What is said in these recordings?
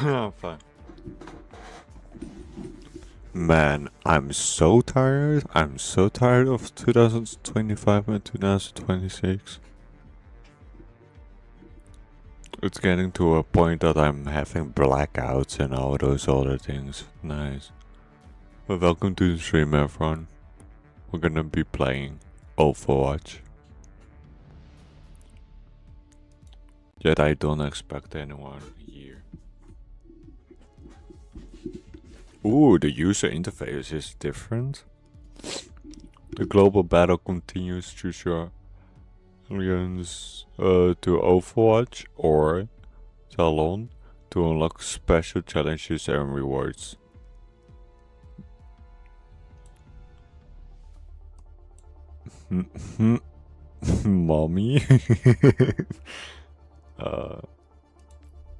Fine. Man, I'm so tired. I'm so tired of 2025 and 2026. It's getting to a point that I'm having blackouts and all those other things. Nice. Well, welcome to the stream, everyone. We're gonna be playing Overwatch. Yet I don't expect anyone here. Ooh, the user interface is different. The global battle continues. Choose your alliance to Overwatch or Talon to unlock special challenges and rewards. Mommy.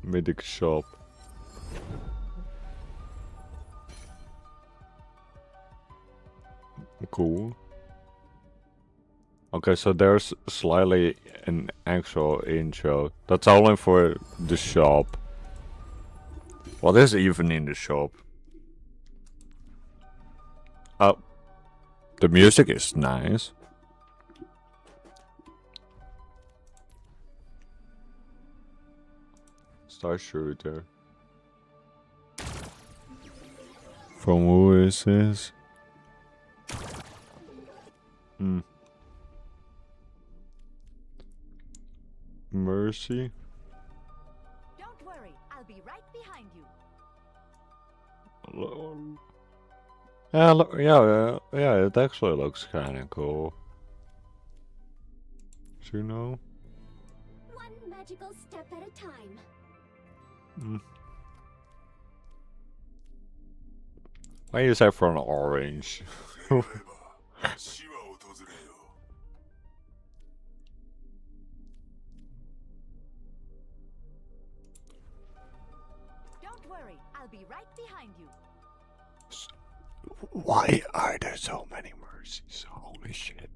Medic shop. Cool. Okay, so there's slightly an actual intro. That's only for the shop. What is even in the shop? Oh, the music is nice. Star shooter. From who is this? Mercy. Don't worry, I'll be right behind you. Yeah, it actually looks kind of cool. Do you know? One magical step at a time. Why is everyone orange? Don't worry, I'll be right behind you. Why are there so many mercies? Holy shit.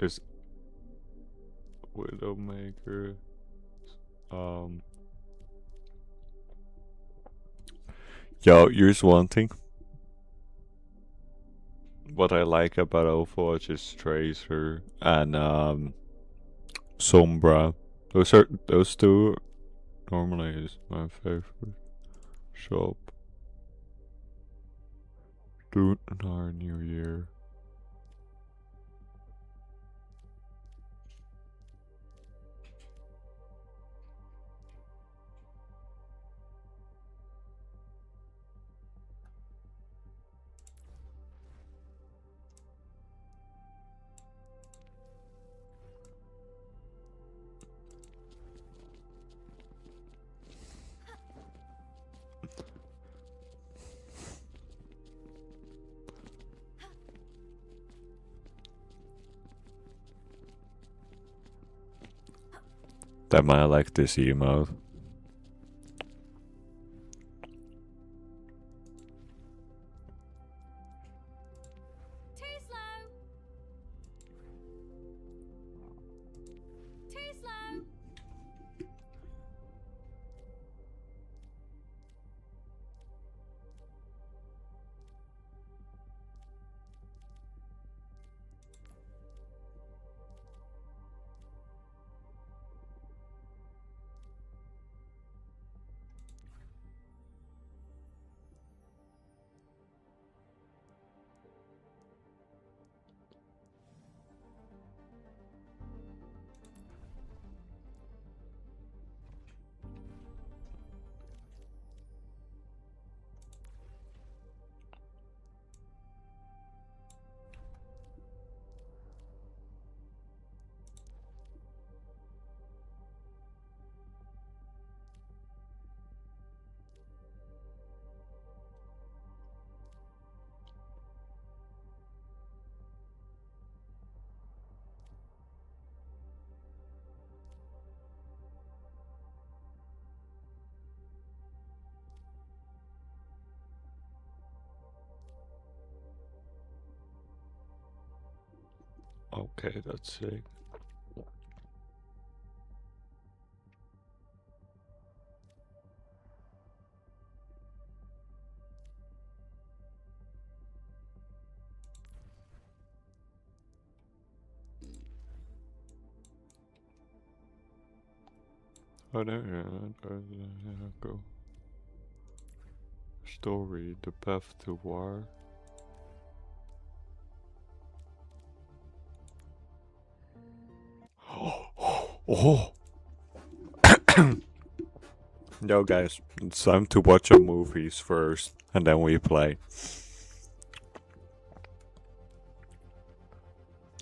Is Widowmaker Yo, here's one thing. What I like about Overwatch is Tracer and Sombra. Those two normally is my favorite shop. Do our New Year. That might like this emote. Too slow. Too slow. Okay, that's sick. Oh, there go. Story, the path to war. Oh! Yo guys, it's time to watch our movies first, and then we play.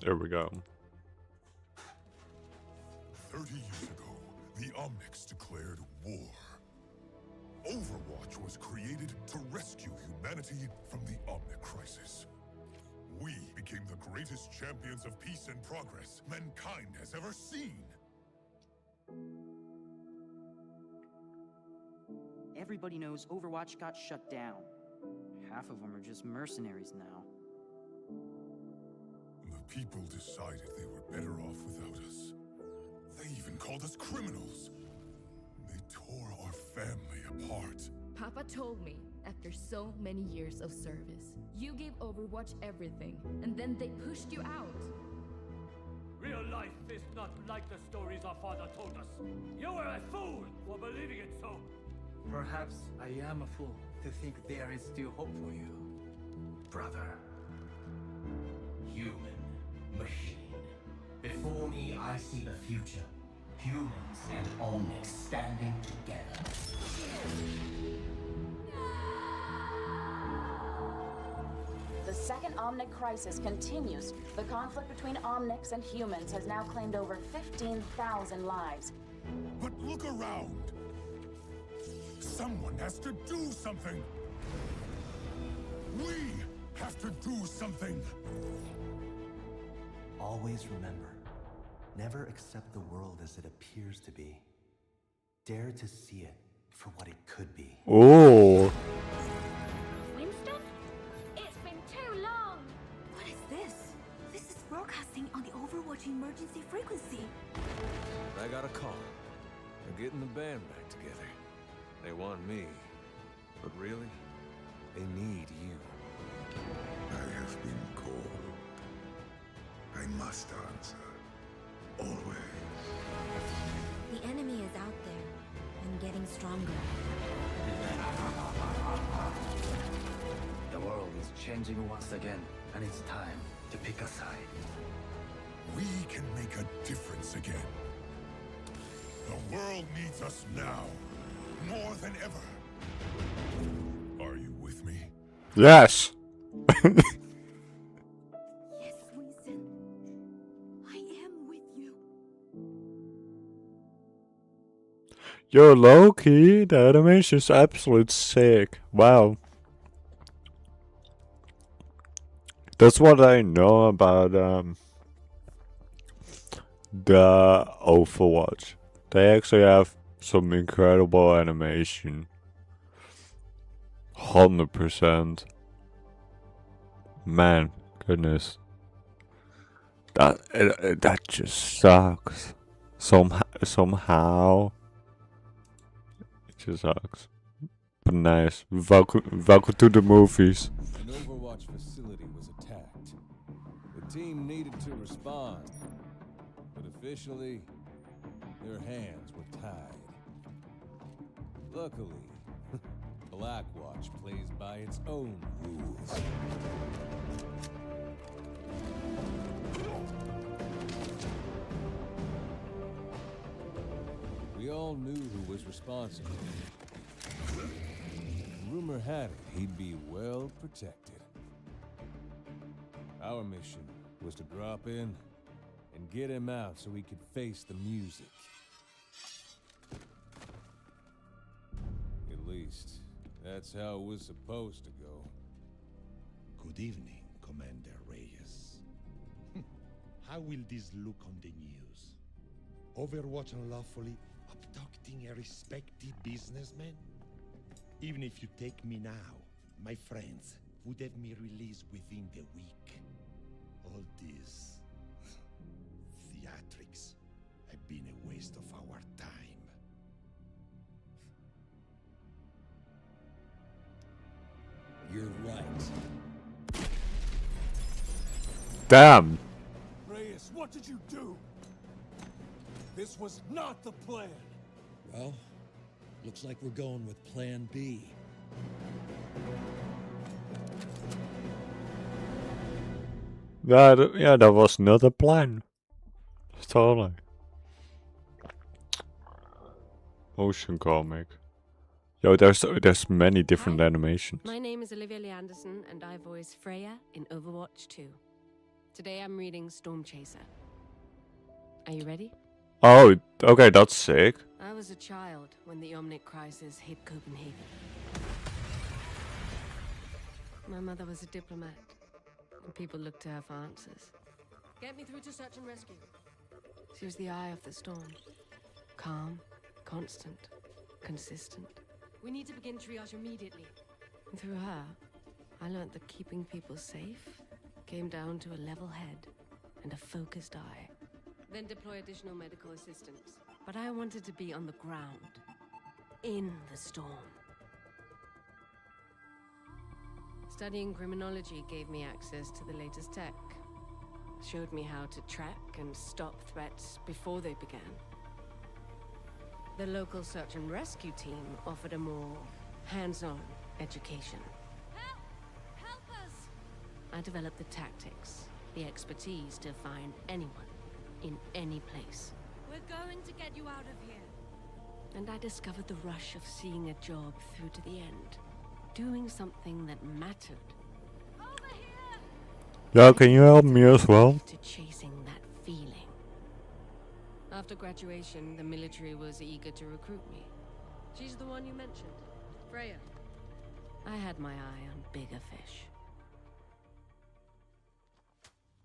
There we go. 30 years ago, the Omnics declared war. Overwatch was created to rescue humanity from the Omnic crisis. We became the greatest champions of peace and progress mankind has ever seen. Everybody knows Overwatch got shut down. Half of them are just mercenaries now. The people decided they were better off without us. They even called us criminals. They tore our family apart. Papa told me, after so many years of service, you gave Overwatch everything, and then they pushed you out. Real life is not like the stories our father told us. You were a fool for believing it so. Perhaps I am a fool to think there is still hope for you, brother. Human, machine. Before me, I see the future. Humans and Omnics standing together. The second Omnic crisis continues. The conflict between Omnics and humans has now claimed over 15,000 lives. But look around. Someone has to do something. We have to do something. Always remember, never accept the world as it appears to be. Dare to see it for what it could be. Oh! Winston? It's been too long! What is this? This is broadcasting on the Overwatch emergency frequency. I got a call. They're getting the band back together. They want me. But really, they need you. I have been called. I must answer. Always. The enemy is out there and getting stronger. The world is changing once again, and it's time to pick a side. We can make a difference again. The world needs us now, more than ever. Are you with me? Yes! Yes, Winston. I am with you. Yo, Loki, the animation is absolute sick. Wow. That's what I know about the Overwatch. They actually have some incredible animation. 100%. Man, goodness. That just sucks. Somehow. It just sucks. But nice. Welcome to the movies. An Overwatch facility was attacked. The team needed to respond. But officially, their hands were tied. Luckily, Blackwatch plays by its own rules. We all knew who was responsible. Rumor had it he'd be well protected. Our mission was to drop in and get him out so he could face the music. At least, that's how it was supposed to go. Good evening, Commander Reyes. How will this look on the news? Overwatch unlawfully abducting a respected businessman? Even if you take me now, my friends would have me released within the week. All this theatrics have been a waste of our time. You're right. Damn. Reyes, what did you do? This was not the plan. Well, looks like we're going with Plan B. Yeah, that was not a plan. Totally. Ocean comic. Yo, there's many different animations. My name is Olivia Lee Anderson, and I voice Freya in Overwatch 2. Today I'm reading Storm Chaser. Are you ready? Oh, okay, that's sick. I was a child when the Omnic crisis hit Copenhagen. My mother was a diplomat, and people looked to her for answers. Get me through to search and rescue. She was the eye of the storm. Calm, constant, consistent. We need to begin triage immediately. And through her, I learned that keeping people safe came down to a level head and a focused eye. Then deploy additional medical assistance. But I wanted to be on the ground, in the storm. Studying criminology gave me access to the latest tech. Showed me how to track and stop threats before they began. The local search and rescue team offered a more hands-on education. Help! Help us! I developed the tactics, the expertise to find anyone, in any place. We're going to get you out of here. And I discovered the rush of seeing a job through to the end. Doing something that mattered. Over here! Yeah, can you help me as well? To chasing that feeling. After graduation, the military was eager to recruit me. She's the one you mentioned, Freya. I had my eye on bigger fish.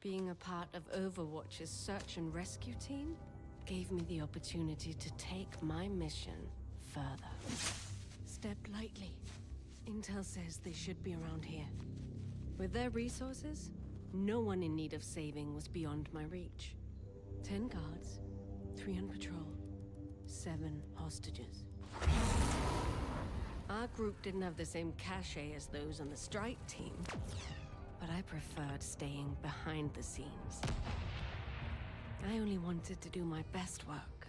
Being a part of Overwatch's search and rescue team gave me the opportunity to take my mission further. Step lightly. Intel says they should be around here. With their resources, no one in need of saving was beyond my reach. 10 guards, 3 on patrol, 7 hostages. Our group didn't have the same cachet as those on the strike team, but I preferred staying behind the scenes. I only wanted to do my best work.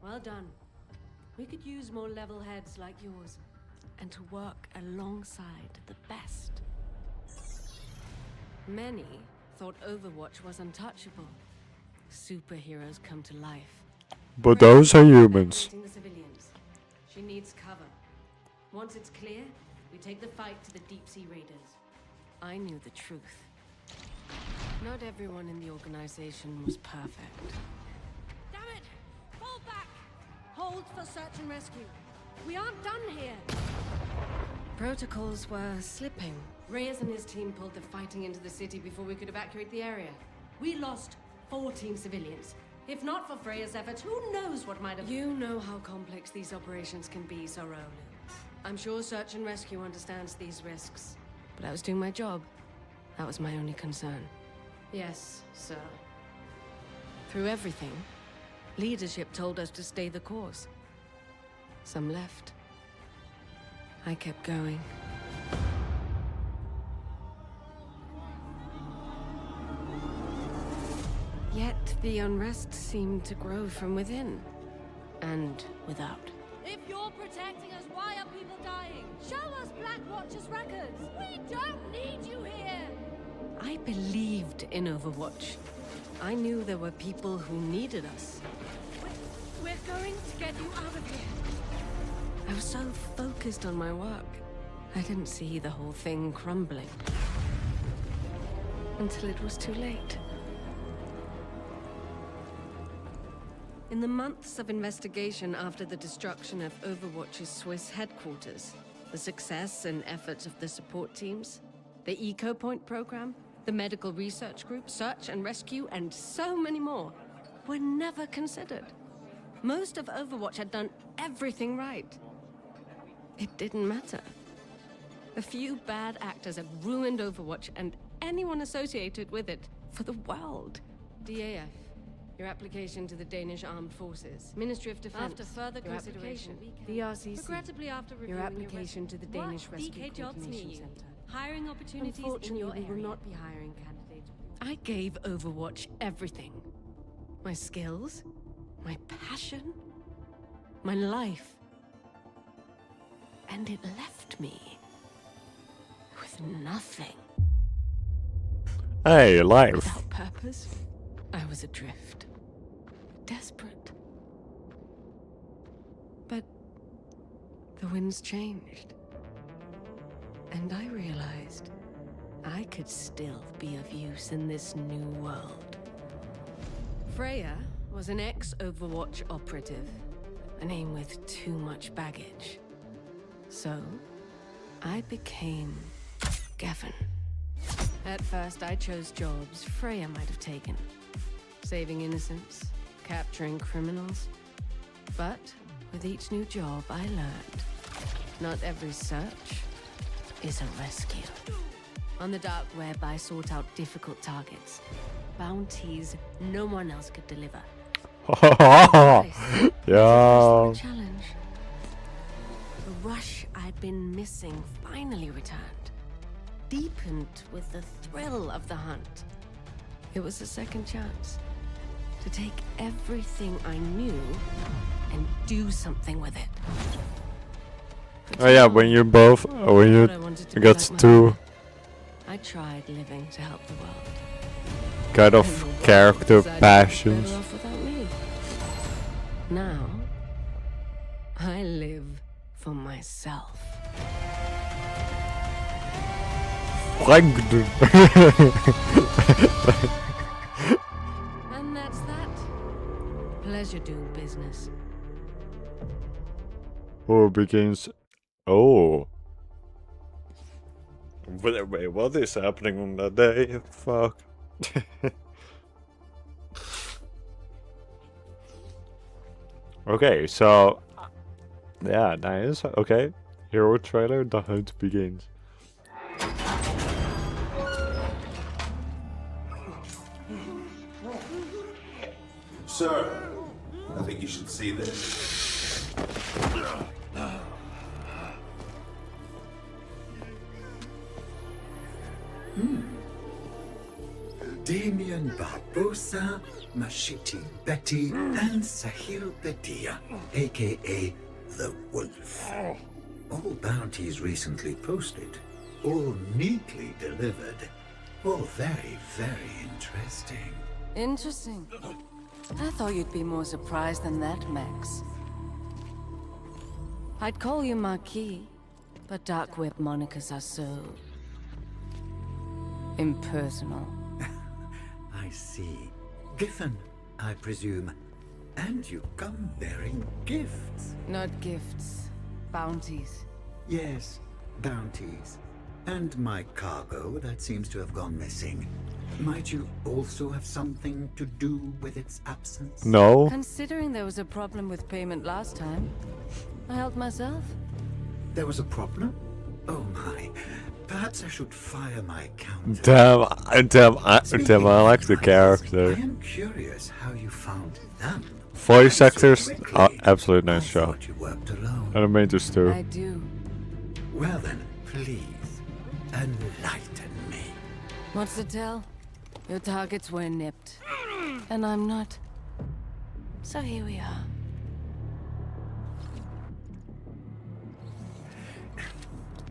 Well done. We could use more level heads like yours, and to work alongside the best. Many thought Overwatch was untouchable. Superheroes come to life. But those are humans. The civilians. She needs cover. Once it's clear, we take the fight to the deep sea raiders. I knew the truth. Not everyone in the organization was perfect. Damn it! Fall back! Hold for search and rescue. We aren't done here. Protocols were slipping. Reyes and his team pulled the fighting into the city before we could evacuate the area. We lost 14 civilians. If not for Freya's efforts, who knows what might have... You know how complex these operations can be, Sorolu. I'm sure search and rescue understands these risks. But I was doing my job. That was my only concern. Yes, sir. Through everything, leadership told us to stay the course. Some left. I kept going. Yet the unrest seemed to grow from within and without. If you're protecting us, why are people dying? Show us Black Watch's records. We don't need you here. I believed in Overwatch. I knew there were people who needed us. We're going to get you out of here. I was so focused on my work, I didn't see the whole thing crumbling. Until it was too late. In the months of investigation after the destruction of Overwatch's Swiss headquarters, the success and efforts of the support teams, the Eco Point program, the medical research group, search and rescue, and so many more were never considered. Most of Overwatch had done everything right. It didn't matter. A few bad actors had ruined Overwatch and anyone associated with it for the world. DAF. Your application to the Danish Armed Forces. Ministry of Defense. After further consideration, the RCC. regrettably after reviewing Your application to the Danish Rescue DK jobs near Coordination you? Center. Hiring opportunities in Unfortunately, your we area. will not be hiring candidates. I gave Overwatch everything. My skills, my passion, my life. And it left me with nothing. Hey, life. Without purpose, I was adrift. Desperate. But the winds changed. And I realized I could still be of use in this new world. Freya was an ex-Overwatch operative, a name with too much baggage. So, I became Gavin. At first, I chose jobs Freya might have taken. Saving innocents, capturing criminals. But with each new job, I learned not every search is a rescue. On the dark web, I sought out difficult targets. Bounties no one else could deliver. Yeah. Challenge. The rush I'd been missing finally returned. Deepened with the thrill of the hunt. It was a second chance to take everything I knew and do something with it. Oh yeah, when you both, when you got two I tried living to help the world. kind of character passions. Better off without me. Now, I live for myself. Frank. And that's that. Pleasure doing business. Who begins? Oh. Wait, what is happening on that day? Fuck. Okay, so yeah, nice. Okay, hero trailer. The hunt begins. Sir, I think you should see this. Damien Barbosa, Mashiti Betty, and Sahil Bedia, aka the Wolf. All bounties recently posted, all neatly delivered, all very, very interesting. Interesting. I thought you'd be more surprised than that, Max. I'd call you Marquis, but dark web monikers are so impersonal. I see. Giffen, I presume. And you come bearing gifts. Not gifts, bounties. Yes, bounties. And my cargo that seems to have gone missing. Might you also have something to do with its absence? No. Considering there was a problem with payment last time, I helped myself. There was a problem? Oh my. Perhaps I should fire my counter. Damn, I like the character. I am curious how you found them. Voice actors, absolute nice I job. thought you worked alone. Animators too. I do. Well then, please, enlighten me. What's the tell? Your targets were nipped. And I'm not. So here we are.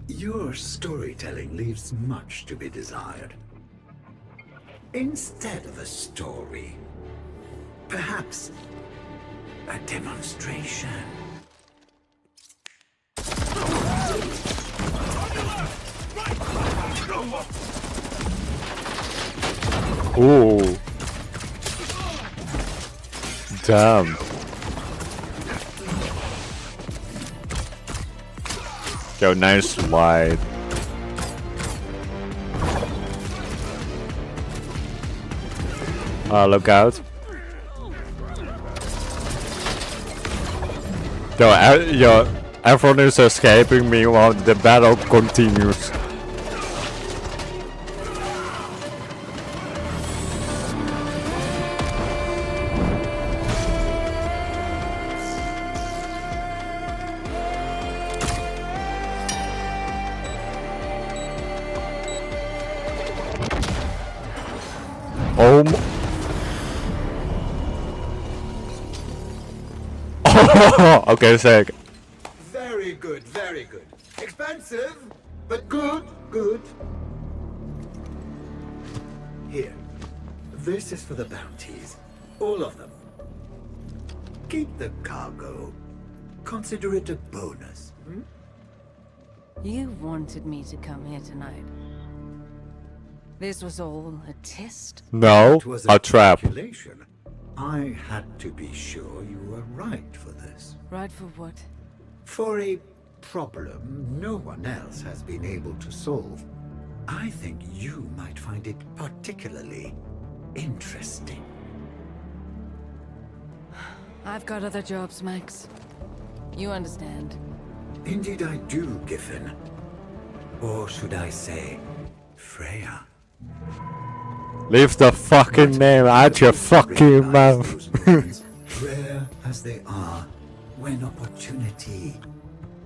Your storytelling leaves much to be desired. Instead of a story, perhaps a demonstration. Ooh. Damn. Yo, nice slide. Look out. Yo, everyone is escaping me while the battle continues. Oh Okay, sick. Very good, very good. Expensive, but good, good. Here. This is for the bounties. All of them. Keep the cargo. Consider it a bonus. Hmm? You wanted me to come here tonight. This was all a test? No, It was a trap. calculation. I had to be sure you were right for this. Right for what? For a problem no one else has been able to solve. I think you might find it particularly interesting. I've got other jobs, Max. You understand. Indeed I do, Giffen. Or should I say, Freya. Leave the fucking name out your fucking mouth. Rare as they are, when opportunity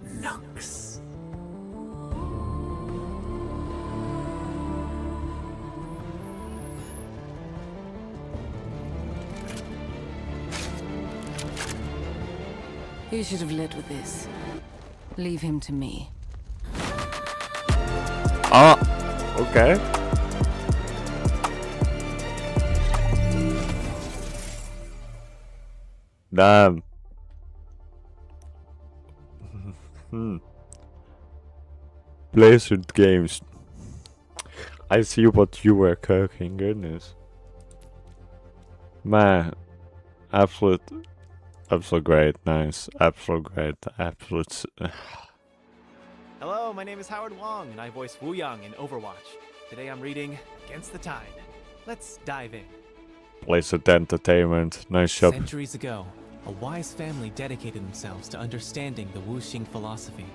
knocks. You should have led with this. Leave him to me. Ah, okay. Damn. Blizzard Games. I see what you were cooking, goodness. Man, absolute great, nice, absolute great, absolute. Hello, my name is Howard Wong, and I voice Wu Yang in Overwatch. Today I'm reading Against the Tide. Let's dive in. Blizzard Entertainment, nice job. Centuries ago, a wise family dedicated themselves to understanding the Wuxing philosophy.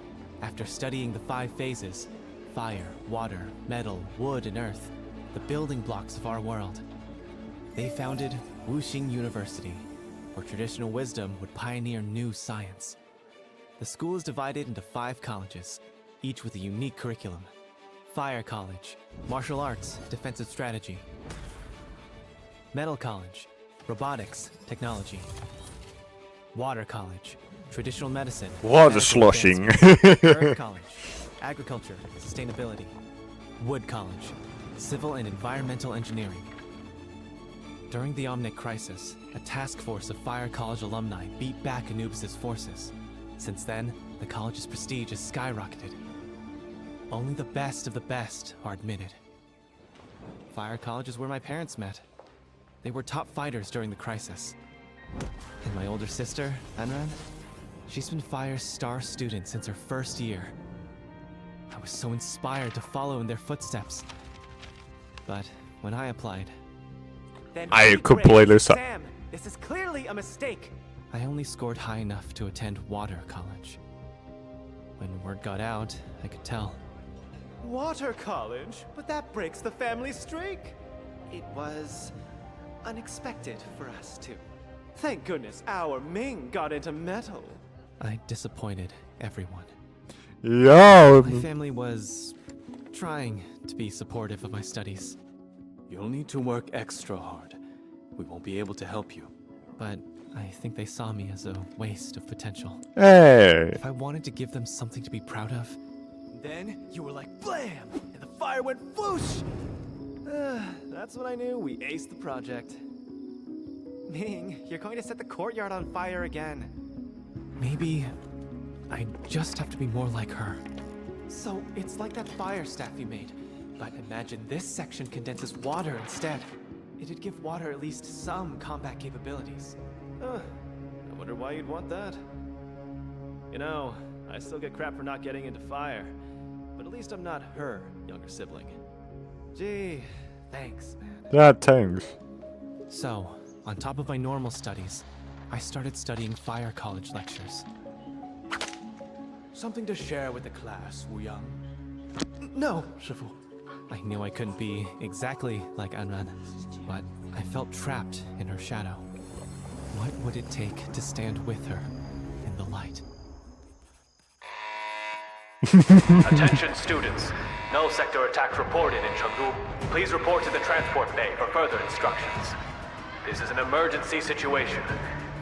After studying the 5 phases, fire, water, metal, wood, and earth, the building blocks of our world, they founded Wuxing University, where traditional wisdom would pioneer new science. The school is divided into 5 colleges, each with a unique curriculum. Fire College, Martial Arts, Defensive Strategy. Metal College, Robotics, Technology. Water College, Traditional Medicine. Water sloshing. Earth College, Agriculture, Sustainability. Wood College, Civil and Environmental Engineering. During the Omnic Crisis, a task force of Fire College alumni beat back Anubis' forces. Since then, the college's prestige has skyrocketed. Only the best of the best are admitted. Fire College is where my parents met. They were top fighters during the crisis. And my older sister, Anran, she's been Fire's star student since her first year. I was so inspired to follow in their footsteps. But when I applied, I completely saw. Sam, this is clearly a mistake. I only scored high enough to attend Water College. When word got out, I could tell. Water College? But that breaks the family streak. It was unexpected for us too. Thank goodness our Ming got into metal. I disappointed everyone. Yo! My family was trying to be supportive of my studies. You'll need to work extra hard. We won't be able to help you. But I think they saw me as a waste of potential. Hey! If I wanted to give them something to be proud of, then you were like blam, and the fire went whoosh. That's when I knew we aced the project. Ming, you're going to set the courtyard on fire again. Maybe I just have to be more like her. So it's like that fire staff you made, but imagine this section condenses water instead. It'd give water at least some combat capabilities. I wonder why you'd want that. You know, I still get crap for not getting into fire, but at least I'm not her younger sibling. Gee, thanks, man. Yeah, thanks. So, on top of my normal studies, I started studying Fire College lectures. Something to share with the class, Wu Yang. No, Shifu. I knew I couldn't be exactly like Anran, but I felt trapped in her shadow. What would it take to stand with her in the light? Attention students. No sector attacks reported in Chengdu. Please report to the transport bay for further instructions. This is an emergency situation.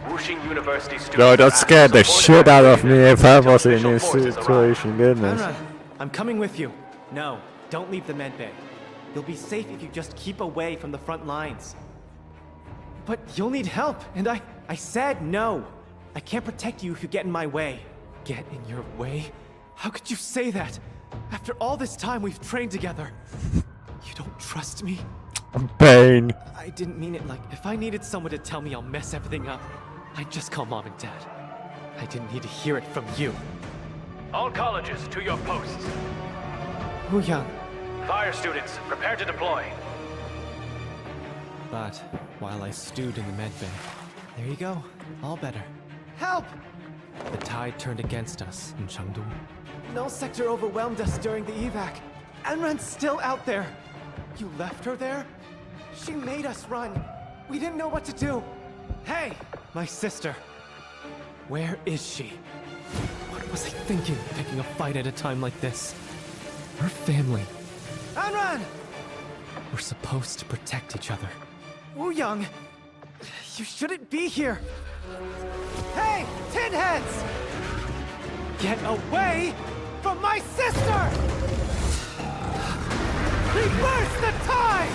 Wuxing University students. No, that scared the shit out of me if I was in this situation, goodness. Anran, I'm coming with you. No, don't leave the medbay. You'll be safe if you just keep away from the front lines. But you'll need help, and I said no. I can't protect you if you get in my way. Get in your way? How could you say that? After all this time we've trained together. You don't trust me? Pain. I didn't mean it like, if I needed someone to tell me I'll mess everything up, I'd just call Mom and Dad. I didn't need to hear it from you. All colleges to your posts. Wu Yang. Fire students, prepare to deploy. But while I stewed in the medbay, there you go, all better. Help! The tide turned against us in Chengdu. Null sector overwhelmed us during the evac. Anran's still out there. You left her there? She made us run. We didn't know what to do. Hey, my sister. Where is she? What was I thinking, picking a fight at a time like this? Her family. Anran! We're supposed to protect each other. Wu Yang, you shouldn't be here. Hey, tin heads! Get away from my sister! Reverse the tide!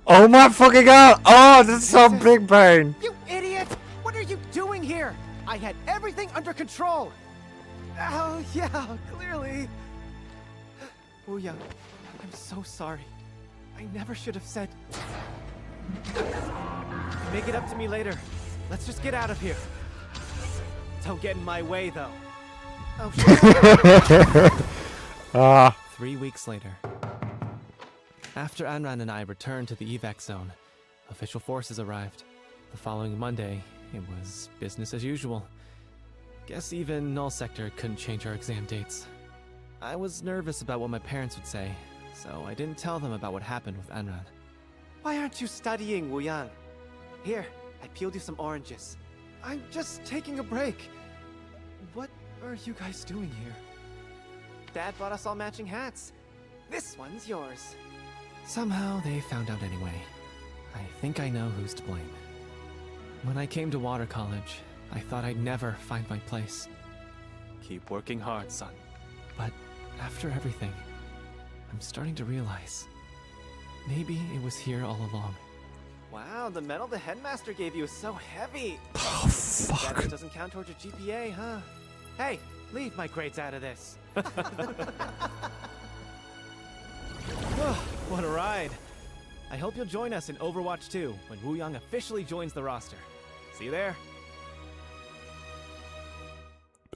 Oh my fucking god! Oh, that's so big brain! You idiot! What are you doing here? I had everything under control! Oh, yeah, clearly. Wu Yang, I'm so sorry. I never should have said... Make it up to me later. Let's just get out of here. Don't get in my way, though. Oh, shit. 3 weeks later. After Anran and I returned to the evac zone, official forces arrived. The following Monday, it was business as usual. Guess even Null Sector couldn't change our exam dates. I was nervous about what my parents would say, so I didn't tell them about what happened with Anran. Why aren't you studying, Wu Yang? Here, I peeled you some oranges. I'm just taking a break. What are you guys doing here? Dad bought us all matching hats. This one's yours. Somehow they found out anyway. I think I know who's to blame. When I came to Water College, I thought I'd never find my place. Keep working hard, son. But after everything, I'm starting to realize maybe it was here all along. Wow, the medal the headmaster gave you is so heavy. Oh, fuck. That doesn't count towards your GPA, huh? Hey, leave my grades out of this. Oh, what a ride. I hope you'll join us in Overwatch 2 when Wu Yang officially joins the roster. See you there.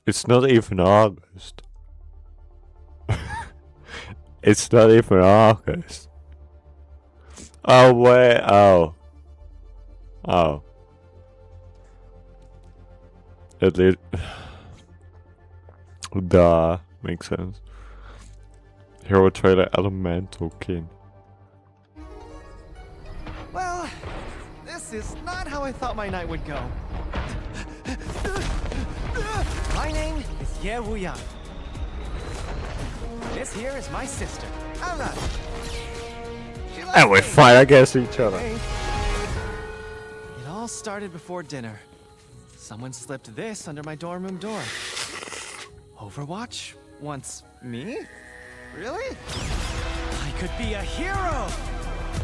It's not even August. It's not even August. Oh, wait. Oh. Oh. At least. Duh. Makes sense. Hero trailer Elemental Kin. Well, this is not how I thought my night would go. My name is Ye Wu Yang. This here is my sister, Anran. And we fight against each other. It all started before dinner. Someone slipped this under my dorm room door. Overwatch wants me? Really? I could be a hero!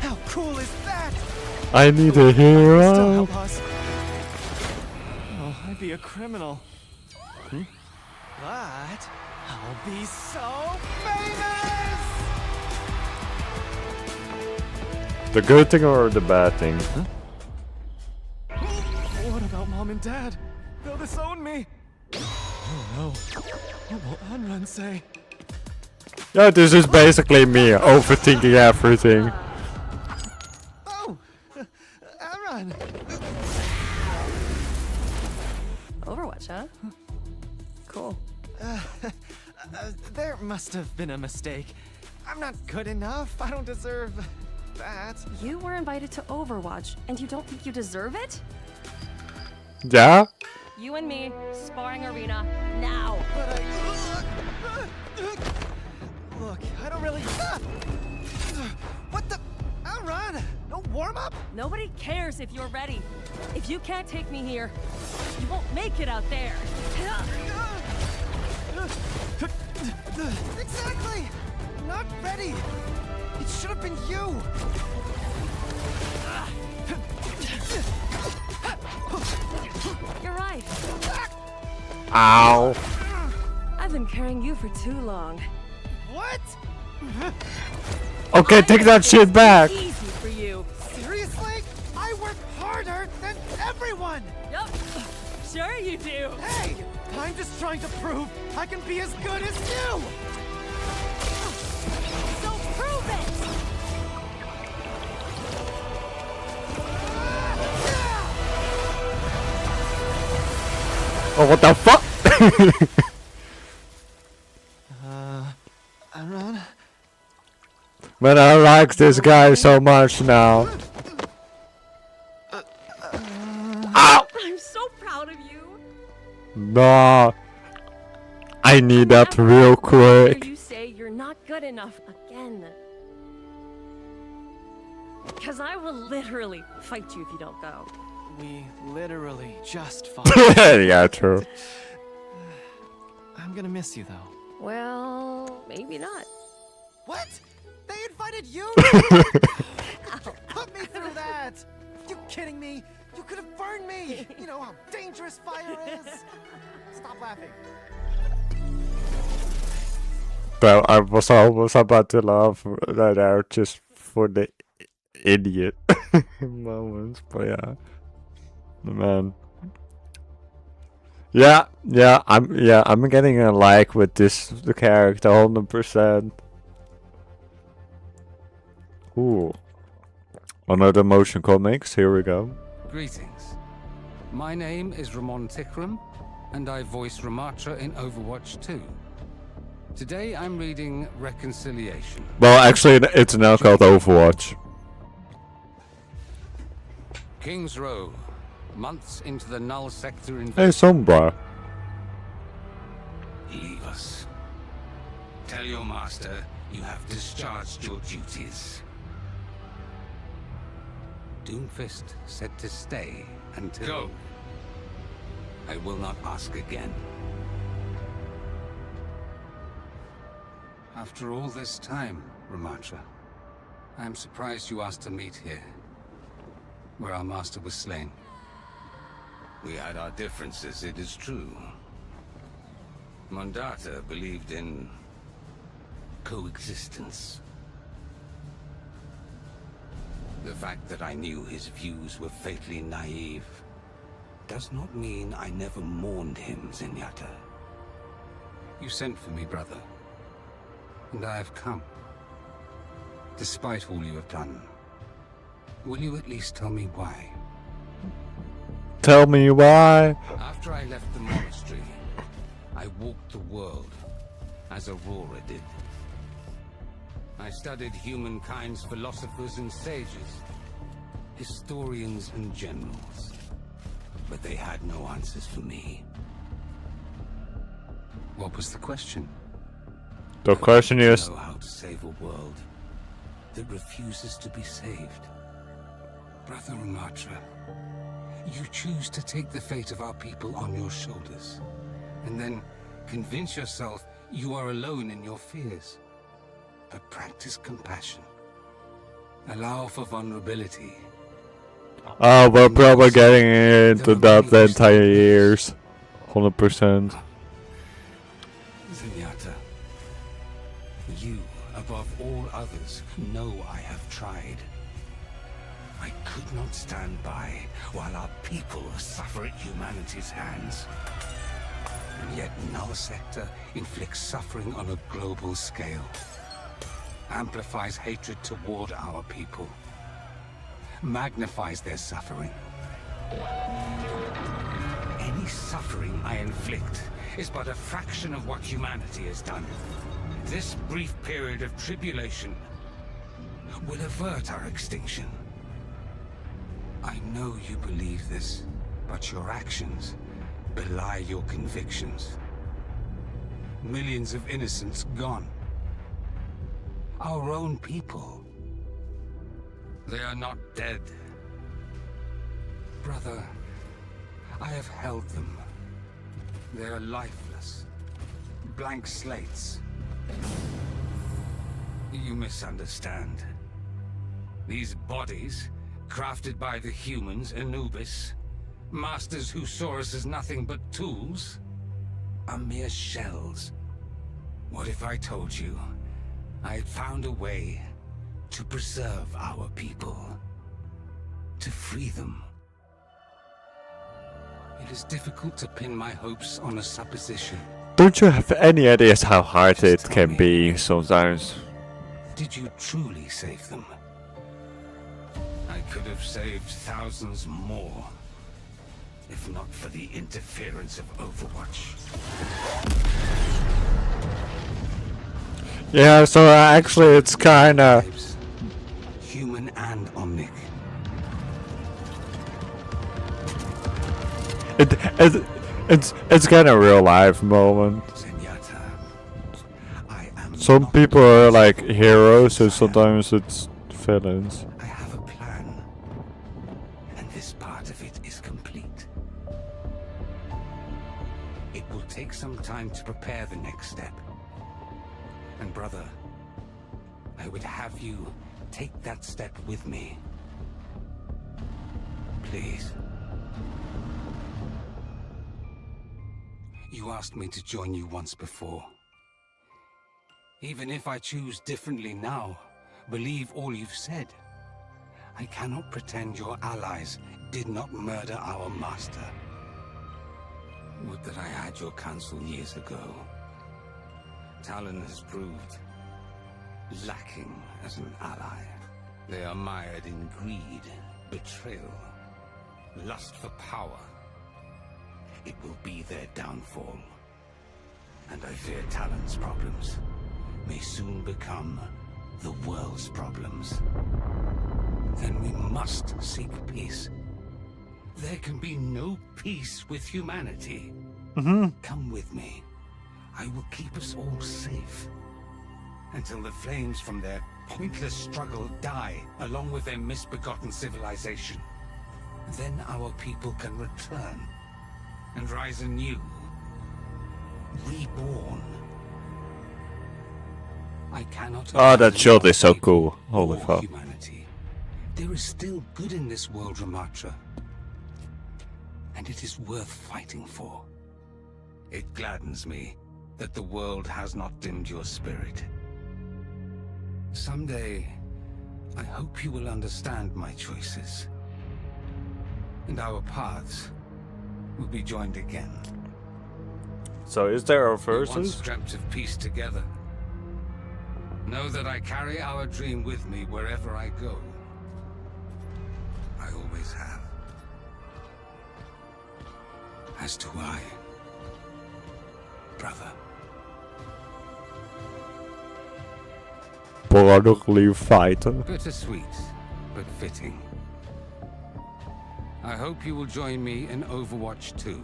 How cool is that? I need a hero. Oh, I'd be a criminal. But I'll be so famous! The good thing or the bad thing? What about Mom and Dad? They'll disown me. Oh no. What will Anran say? Yeah, this is basically me overthinking everything. Oh! Anran! Overwatch, huh? Cool. There must have been a mistake. I'm not good enough. I don't deserve that. You were invited to Overwatch, and you don't think you deserve it? Yeah? You and me, sparring arena, now! But Look, I don't really... What the... Anran! Nobody cares if you're ready. If you can't take me here, you won't make it out there. Exactly! Not ready! It should have been you! You're right. Ow. I've been carrying you for too long. What? Okay, take that shit back. Easy for you. Seriously? I work harder than everyone! Yup. Sure you do. Hey! I'm just trying to prove I can be as good as you! So prove it! Oh, what the fuck? I'm not... Man, I like this guy so much now. Ow! I'm so proud of you. No. I need that real quick. You say you're not good enough again. Because I will literally fight you if you don't go. We literally just fought. Yeah, true. I'm gonna miss you, though. Well, maybe not. What? They invited you? Put me through that! You kidding me? You could have burned me! You know how dangerous fire is! Stop laughing. Well, I was almost about to laugh right out just for the idiot moments, but yeah. Man. Yeah, I'm getting a like with this character 100%. Ooh. Another motion comics, here we go. Greetings. My name is Ramon Tikram, and I voice Ramatra in Overwatch 2. Today I'm reading Reconciliation. Well, actually, it's now called Overwatch. King's Row, months into the Null Sector invasion. Hey, Sombra. Leave us. Tell your master you have discharged your duties. Doomfist said to stay until... Go. I will not ask again. After all this time, Ramatra, I am surprised you asked to meet here, where our master was slain. We had our differences, it is true. Mondata believed in coexistence. The fact that I knew his views were fatally naive does not mean I never mourned him, Zenyatta. You sent for me, brother, and I have come. Despite all you have done, will you at least tell me why? Tell me why. After I left the monastery, I walked the world, as Aurora did. I studied humankind's philosophers and sages, historians and generals, but they had no answers for me. What was the question? The question is... know how to save a world that refuses to be saved. Brother Ramatra, you choose to take the fate of our people on your shoulders, and then convince yourself you are alone in your fears. But practice compassion. Allow for vulnerability. Oh, we're probably getting into that the entire years. 100%. Zenyatta, you, above all others, know I have tried. I could not stand by while our people suffer at humanity's hands. And yet Null Sector inflicts suffering on a global scale. Amplifies hatred toward our people. Magnifies their suffering. Any suffering I inflict is but a fraction of what humanity has done. This brief period of tribulation will avert our extinction. I know you believe this, but your actions belie your convictions. Millions of innocents gone. Our own people. They are not dead. Brother, I have held them. They are lifeless. Blank slates. You misunderstand. These bodies, crafted by the humans, Anubis, masters who saw us as nothing but tools, are mere shells. What if I told you I had found a way to preserve our people, to free them? It is difficult to pin my hopes on a supposition. Don't you have any ideas how hard it can be sometimes? Did you truly save them? I could have saved thousands more, if not for the interference of Overwatch. Yeah, so actually it's kinda... Human and Omnic. It's kinda a real life moment. Some people are like heroes, so sometimes it's villains. I have a plan, and this part of it is complete. It will take some time to prepare the next step. And brother, I would have you take that step with me. Please. You asked me to join you once before. Even if I choose differently now, believe all you've said, I cannot pretend your allies did not murder our master. Would that I had your counsel years ago. Talon has proved lacking as an ally. They are mired in greed, betrayal, lust for power. It will be their downfall. And I fear Talon's problems may soon become the world's problems. Then we must seek peace. There can be no peace with humanity. Come with me. I will keep us all safe. Until the flames from their pointless struggle die, along with their misbegotten civilization. Then our people can return and rise anew, reborn. I cannot. Oh, that shield is so cool. Holy fuck. Humanity. There is still good in this world, Ramatra. And it is worth fighting for. It gladdens me that the world has not dimmed your spirit. Someday, I hope you will understand my choices. And our paths will be joined again. So is there a We once versus? dreamt of peace together. Know that I carry our dream with me wherever I go. I always have. As do I, brother. Bloodily fighter. Bittersweet, but fitting. I hope you will join me in Overwatch 2.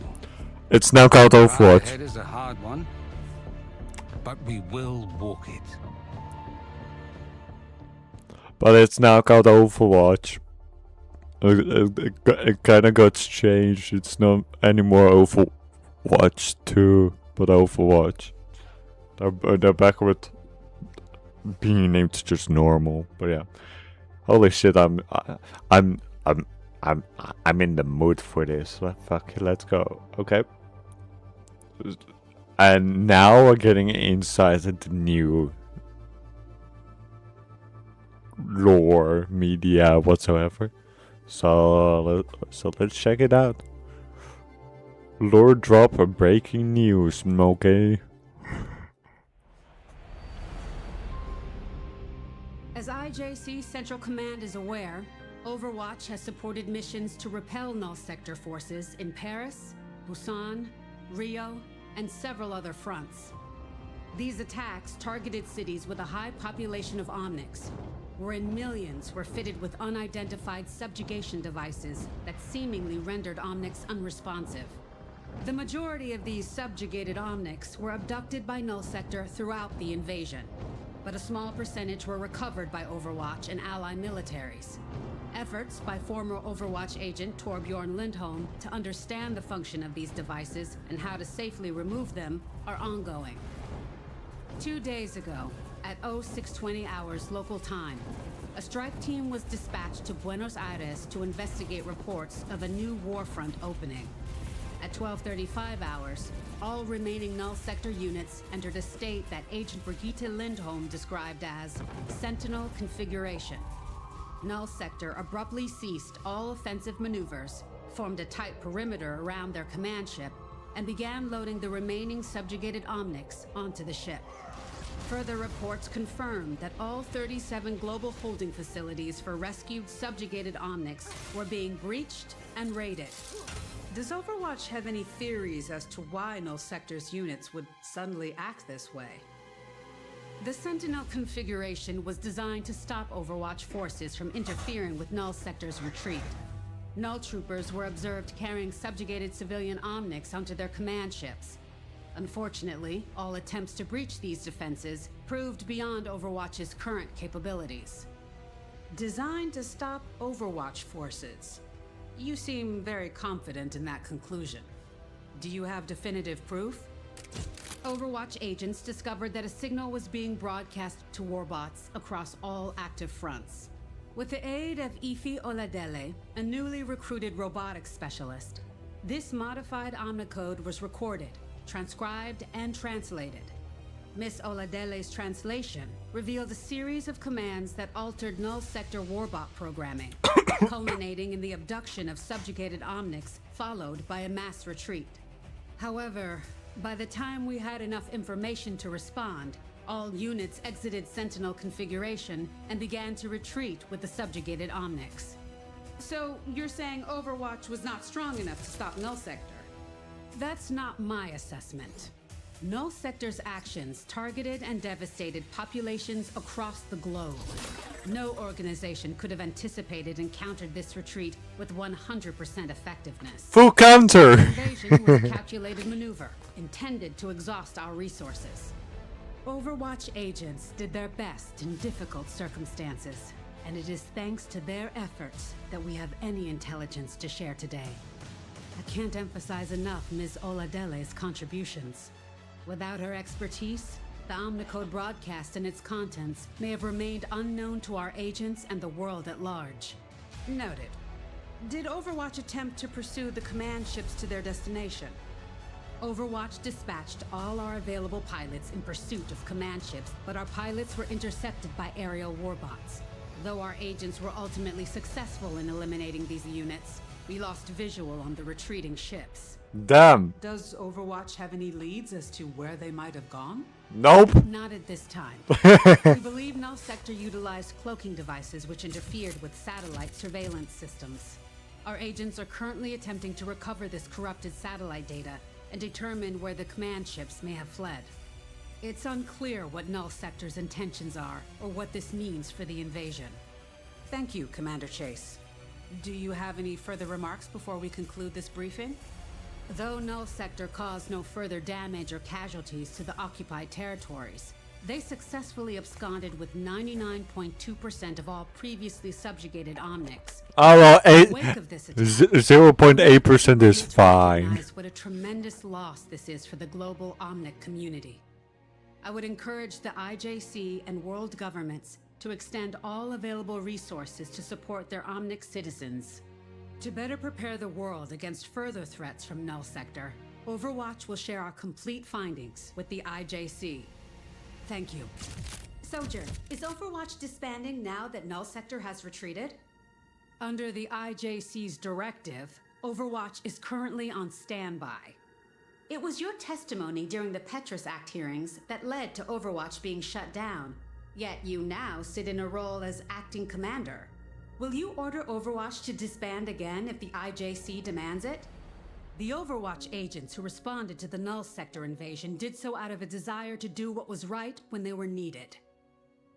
It's now called Our Overwatch. ahead is a hard one, but we will walk it. But it's now called Overwatch. It kinda got changed. It's not anymore Overwatch 2, but Overwatch. They're back with being named just normal. But yeah, holy shit! I'm in the mood for this. Fuck it, let's go. Okay. And now we're getting insight into new lore, media, whatsoever. So let's check it out. Lord drop a breaking news, okay? As IJC Central Command is aware, Overwatch has supported missions to repel Null Sector forces in Paris, Busan, Rio, and several other fronts. These attacks targeted cities with a high population of Omnics, wherein millions were fitted with unidentified subjugation devices that seemingly rendered Omnics unresponsive. The majority of these subjugated Omnics were abducted by Null Sector throughout the invasion, but a small percentage were recovered by Overwatch and ally militaries. Efforts by former Overwatch agent Torbjorn Lindholm to understand the function of these devices and how to safely remove them are ongoing. 2 days ago, at 0620 hours local time, a strike team was dispatched to Buenos Aires to investigate reports of a new warfront opening. At 12:35 hours, all remaining Null Sector units entered a state that Agent Brigitte Lindholm described as Sentinel configuration. Null Sector abruptly ceased all offensive maneuvers, formed a tight perimeter around their command ship, and began loading the remaining subjugated Omnics onto the ship. Further reports confirmed that all 37 global holding facilities for rescued subjugated Omnics were being breached and raided. Does Overwatch have any theories as to why Null Sector's units would suddenly act this way? The Sentinel configuration was designed to stop Overwatch forces from interfering with Null Sector's retreat. Null troopers were observed carrying subjugated civilian Omnics onto their command ships. Unfortunately, all attempts to breach these defenses proved beyond Overwatch's current capabilities. Designed to stop Overwatch forces. You seem very confident in that conclusion. Do you have definitive proof? Overwatch agents discovered that a signal was being broadcast to warbots across all active fronts. With the aid of Ifi Oladele, a newly recruited robotics specialist, this modified omnicode was recorded, transcribed, and translated. Miss Oladele's translation revealed a series of commands that altered Null Sector warbot programming, culminating in the abduction of subjugated Omnics, followed by a mass retreat. However, by the time we had enough information to respond, all units exited Sentinel configuration and began to retreat with the subjugated Omnics. So, you're saying Overwatch was not strong enough to stop Null Sector? That's not my assessment. Null Sector's actions targeted and devastated populations across the globe. No organization could have anticipated and countered this retreat with 100% effectiveness. Full counter! The invasion was a calculated maneuver, intended to exhaust our resources. Overwatch agents did their best in difficult circumstances, and it is thanks to their efforts that we have any intelligence to share today. I can't emphasize enough Ms. Oladele's contributions. Without her expertise, the Omnicode broadcast and its contents may have remained unknown to our agents and the world at large. Noted. Did Overwatch attempt to pursue the command ships to their destination? Overwatch dispatched all our available pilots in pursuit of command ships, but our pilots were intercepted by aerial warbots. Though our agents were ultimately successful in eliminating these units, we lost visual on the retreating ships. Damn. Does Overwatch have any leads as to where they might have gone? Nope. Not at this time. We believe Null Sector utilized cloaking devices which interfered with satellite surveillance systems. Our agents are currently attempting to recover this corrupted satellite data and determine where the command ships may have fled. It's unclear what Null Sector's intentions are or what this means for the invasion. Thank you, Commander Chase. Do you have any further remarks before we conclude this briefing? Though Null Sector caused no further damage or casualties to the occupied territories, they successfully absconded with 99.2% of all previously subjugated Omnics. Oh well, 0.8% is fine. Recognize what a tremendous loss this is for the global Omnic community. I would encourage the IJC and world governments to extend all available resources to support their Omnic citizens. To better prepare the world against further threats from Null Sector, Overwatch will share our complete findings with the IJC. Thank you. Soldier, is Overwatch disbanding now that Null Sector has retreated? Under the IJC's directive, Overwatch is currently on standby. It was your testimony during the Petrus Act hearings that led to Overwatch being shut down. Yet you now sit in a role as acting commander. Will you order Overwatch to disband again if the IJC demands it? The Overwatch agents who responded to the Null Sector invasion did so out of a desire to do what was right when they were needed.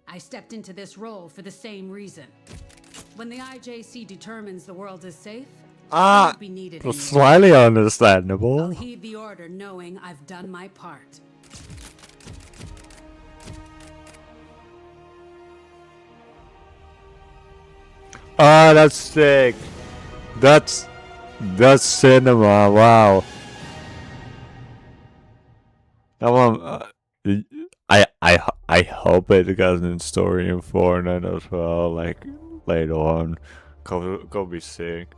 I stepped into this role for the same reason. When the IJC determines the world is safe, I won't be needed anymore. Slightly understandable. I'll heed the order knowing I've done my part. Oh, that's sick. That's cinema. Wow. That one. I hope it got an story in Fortnite as well. Like later on, go be sick.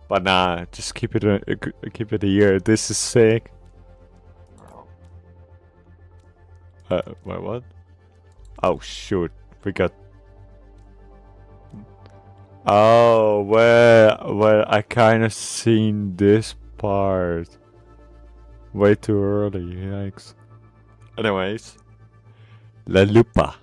But nah, just keep it a year. This is sick. Wait, what? Oh shoot, we got. Oh, well, I kind of seen this part way too early. Yikes. Anyways, La Lupa.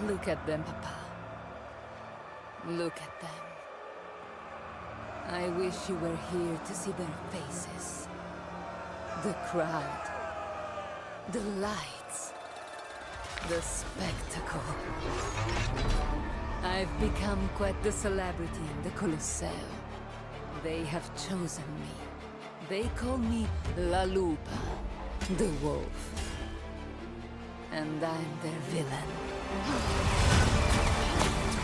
Look at them, Papa. Look at them. I wish you were here to see their faces. The crowd. The lights. The spectacle. I've become quite the celebrity in the Colosseo. They have chosen me. They call me La Lupa, the wolf. And I'm their villain.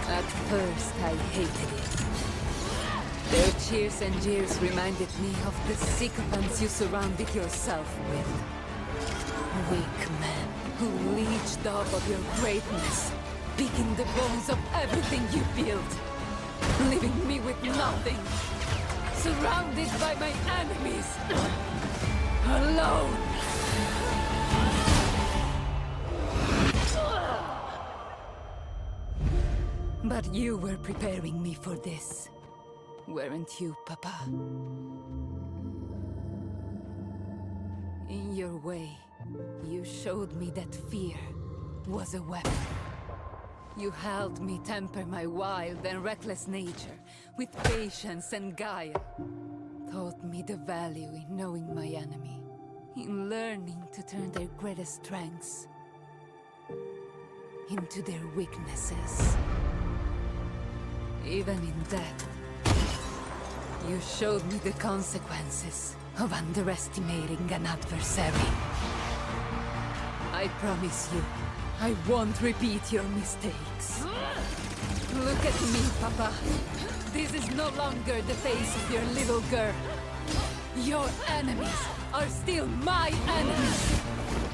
At first, I hated it. Their cheers and jeers reminded me of the sycophants you surrounded yourself with. Weak men who leeched off of your greatness, picking the bones of everything you built, leaving me with nothing, surrounded by my enemies, alone. But you were preparing me for this, weren't you, Papa? In your way, you showed me that fear was a weapon. You helped me temper my wild and reckless nature with patience and guile. Taught me the value in knowing my enemy, in learning to turn their greatest strengths into their weaknesses. Even in death, you showed me the consequences of underestimating an adversary. I promise you, I won't repeat your mistakes. Look at me, Papa. This is no longer the face of your little girl. Your enemies are still my enemies.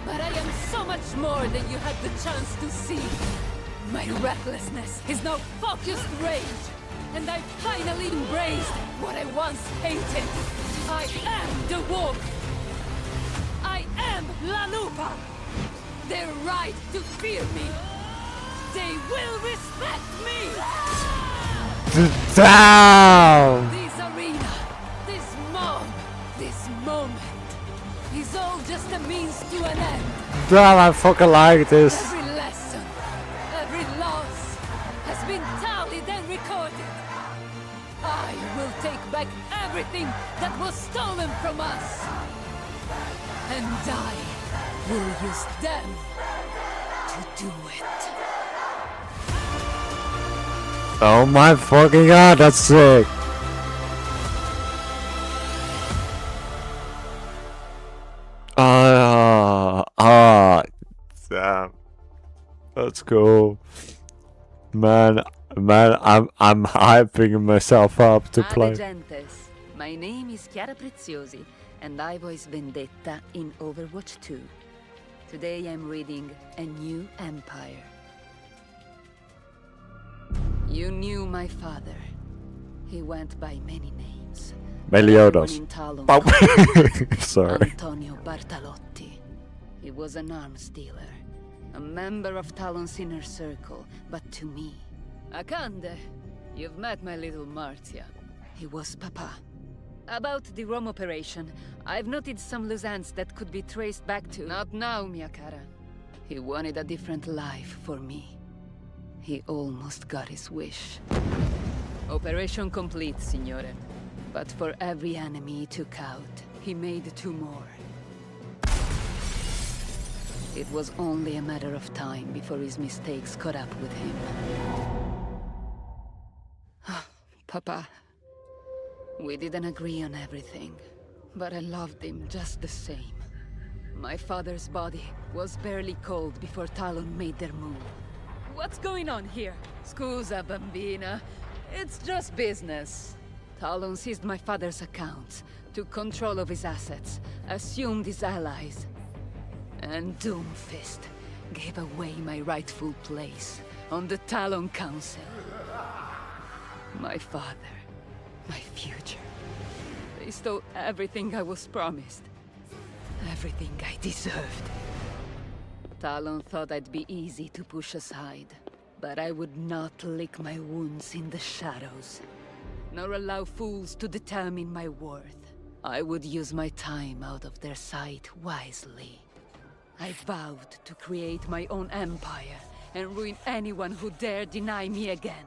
But I am so much more than you had the chance to see. My recklessness is now focused rage, and I finally embraced what I once hated. I am the wolf. I am La Lupa. They're right to fear me. They will respect me. Damn! This arena, this mob, this moment is all just a means to an end. Damn, I fucking like this. Every lesson, every loss has been tallied and recorded. I will take back everything that was stolen from us. And I will use them to do it. Oh my fucking god, that's sick. Damn. Let's go. Man, I'm hyping myself up to play. Gentes. My name is Chiara Preziosi, and I voice Vendetta in Overwatch 2. Today I'm reading A New Empire. You knew my father. He went by many names. Meliodas. Sorry. Antonio Bartalotti. He was an arms dealer, a member of Talon's inner circle, but to me, Akande, you've met my little Martia. He was Papa. About the Rome operation, I've noted some loose ends that could be traced back to... Not now, mia cara. He wanted a different life for me. He almost got his wish. Operation complete, signore. But for every enemy he took out, he made 2 more. It was only a matter of time before his mistakes caught up with him. Papa, we didn't agree on everything, but I loved him just the same. My father's body was barely cold before Talon made their move. What's going on here? Scusa, bambina. It's just business. Talon seized my father's accounts, took control of his assets, assumed his allies. And Doomfist gave away my rightful place on the Talon Council. My father, my future. They stole everything I was promised. Everything I deserved. Talon thought I'd be easy to push aside, but I would not lick my wounds in the shadows, nor allow fools to determine my worth. I would use my time out of their sight wisely. I vowed to create my own empire and ruin anyone who dare deny me again.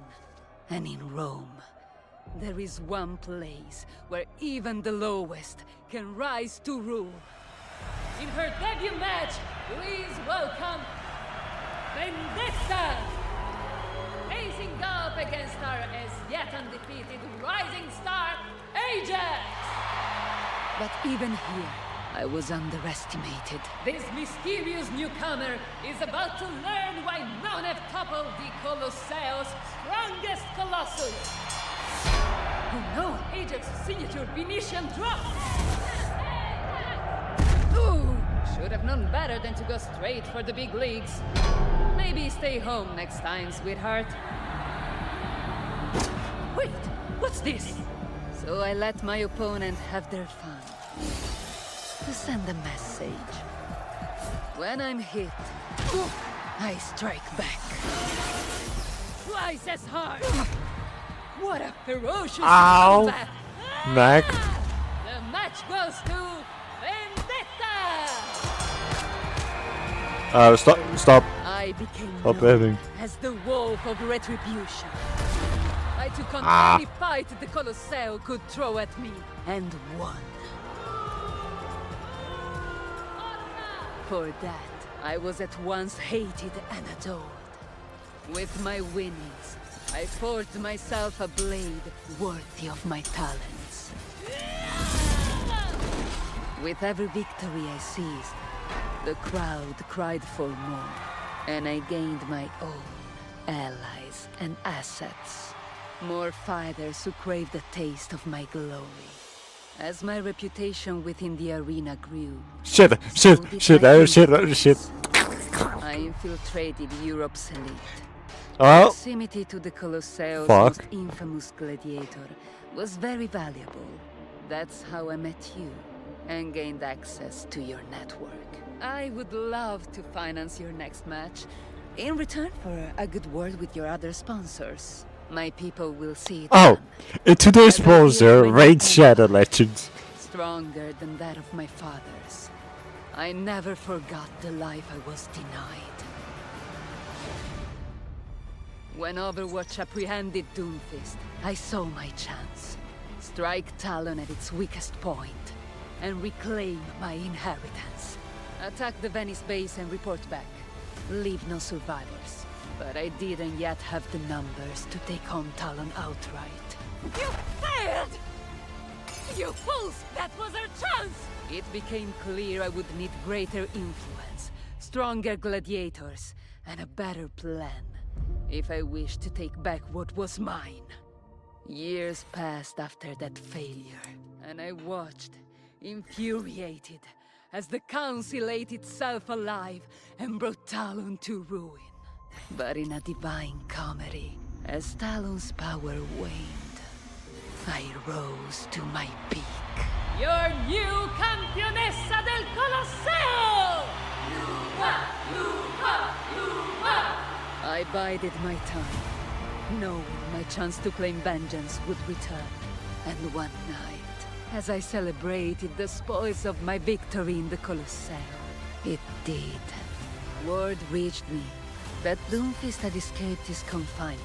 And in Rome, there is one place where even the lowest can rise to rule. In her debut match, please welcome Vendetta! Facing up against her as yet undefeated rising star, Ajax! But even here, I was underestimated. This mysterious newcomer is about to learn why none have toppled the Colosseum's strongest colossus! Oh no! Ajax's signature Venetian drop! Ooh! Should have known better than to go straight for the big leagues. Maybe stay home next time, sweetheart. Wait! What's this? So I let my opponent have their fun. To send a message. When I'm hit, I strike back. Twice as hard! What a ferocious Ow! combat! Neck. The match goes to Vendetta! Stop. I became Stop known hitting. as the Wolf of Retribution. I took on any fight the Colosseum could throw at me, and won. For that, I was at once hated and adored. With my winnings, I forged myself a blade worthy of my talents. With every victory I seized, the crowd cried for more, and I gained my own allies and assets. More fighters who craved a taste of my glory. As my reputation within the arena grew, Shit. I infiltrated Europe's elite. Oh. Proximity to the Colosseum's Fuck. most infamous gladiator was very valuable. That's how I met you and gained access to your network. I would love to finance your next match in return for a good word with your other sponsors. My people will see it. Oh, done. and today's As I build sponsor, my Raid new Shadow empire, Legends. Stronger than that of my father's. I never forgot the life I was denied. When Overwatch apprehended Doomfist, I saw my chance. Strike Talon at its weakest point, and reclaim my inheritance. Attack the Venice base and report back. Leave no survivors. But I didn't yet have the numbers to take on Talon outright. You failed! You fools! That was our chance! It became clear I would need greater influence, stronger gladiators, and a better plan if I wished to take back what was mine. Years passed after that failure, and I watched, infuriated, as the Council ate itself alive and brought Talon to ruin. But in a divine comedy, as Talon's power waned, I rose to my peak. Your new Campionessa del Colosseo! I bided my time, knowing my chance to claim vengeance would return. And one night, as I celebrated the spoils of my victory in the Colosseum, it did. Word reached me that Doomfist had escaped his confinement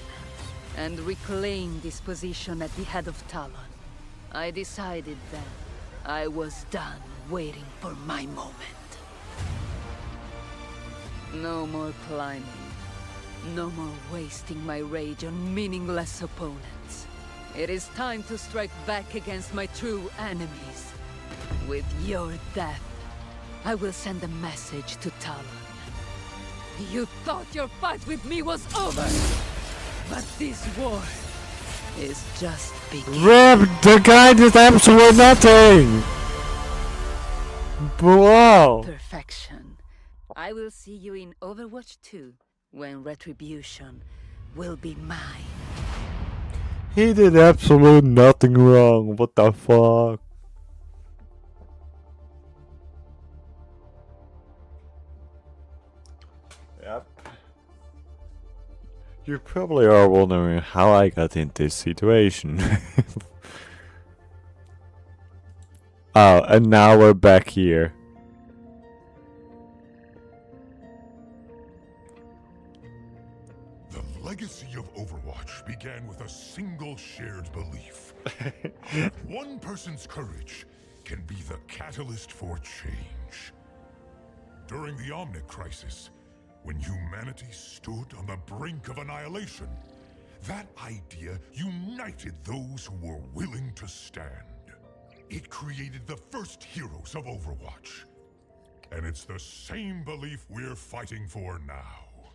and reclaimed his position at the head of Talon. I decided then I was done waiting for my moment. No more climbing. No more wasting my rage on meaningless opponents. It is time to strike back against my true enemies. With your death I will send a message to Talon. You thought your fight with me was over, but this war is just beginning. RIP! The guy did absolutely nothing! Wow! Perfection. I will see you in Overwatch 2, when retribution will be mine. He did absolutely nothing wrong. What the fuck? Yep. You probably are wondering how I got in this situation. Oh, and now we're back here. The legacy of Overwatch began with a single shared belief. That one person's courage can be the catalyst for change. During the Omnic Crisis, when humanity stood on the brink of annihilation, that idea united those who were willing to stand. It created the first heroes of Overwatch. And it's the same belief we're fighting for now.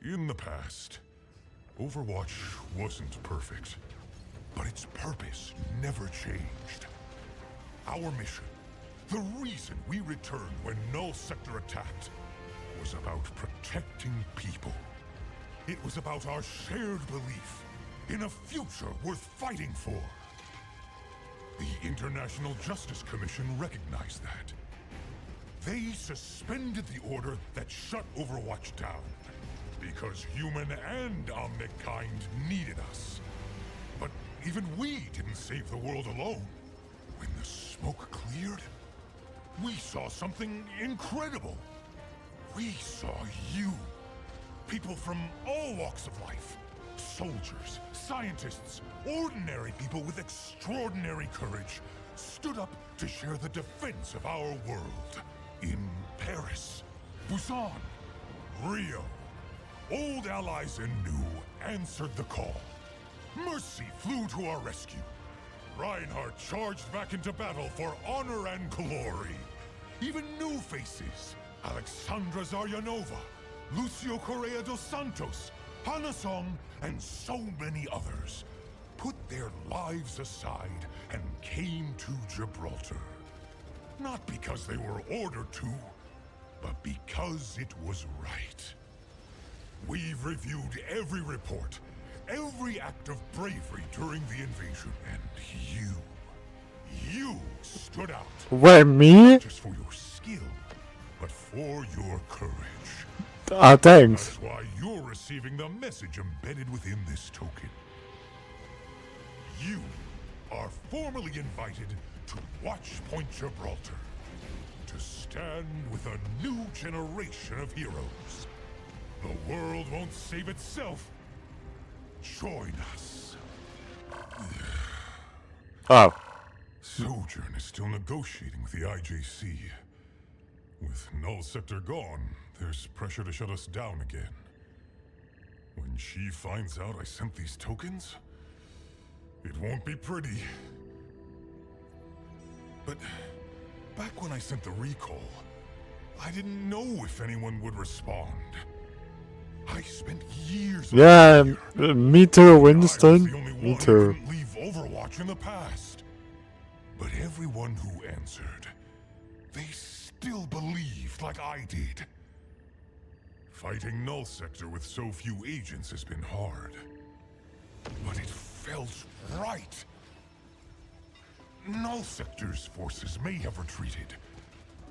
In the past, Overwatch wasn't perfect, but its purpose never changed. Our mission, the reason we returned when Null Sector attacked, was about protecting people. It was about our shared belief in a future worth fighting for. The International Justice Commission recognized that. They suspended the order that shut Overwatch down, because human and Omnic kind needed us. But even we didn't save the world alone. When the smoke cleared, we saw something incredible. We saw you. People from all walks of life. Soldiers, scientists, ordinary people with extraordinary courage stood up to share the defense of our world. In Paris, Busan, Rio, old allies and new answered the call. Mercy flew to our rescue. Reinhardt charged back into battle for honor and glory. Even new faces, Alexandra Zaryanova, Lucio Correa dos Santos, Hana Song, and so many others, put their lives aside and came to Gibraltar. Not because they were ordered to, but because it was right. We've reviewed every report, every act of bravery during the invasion, and you stood out. Wait, me? Not just for your skill, but for your courage. Thanks. That's why you're receiving the message embedded within this token. You are formally invited to Watch Point Gibraltar, to stand with a new generation of heroes. The world won't save itself. Join us. Oh. Sojourn is still negotiating with the IJC. With Null Sector gone, there's pressure to shut us down again. When she finds out I sent these tokens, it won't be pretty. But back when I sent the recall, I didn't know if anyone would respond. I spent years. Yeah, me too, Winston. Me too. Leave Overwatch in the past. But everyone who answered, they still believed like I did. Fighting Null Sector with so few agents has been hard. But it felt right. Null Sector's forces may have retreated,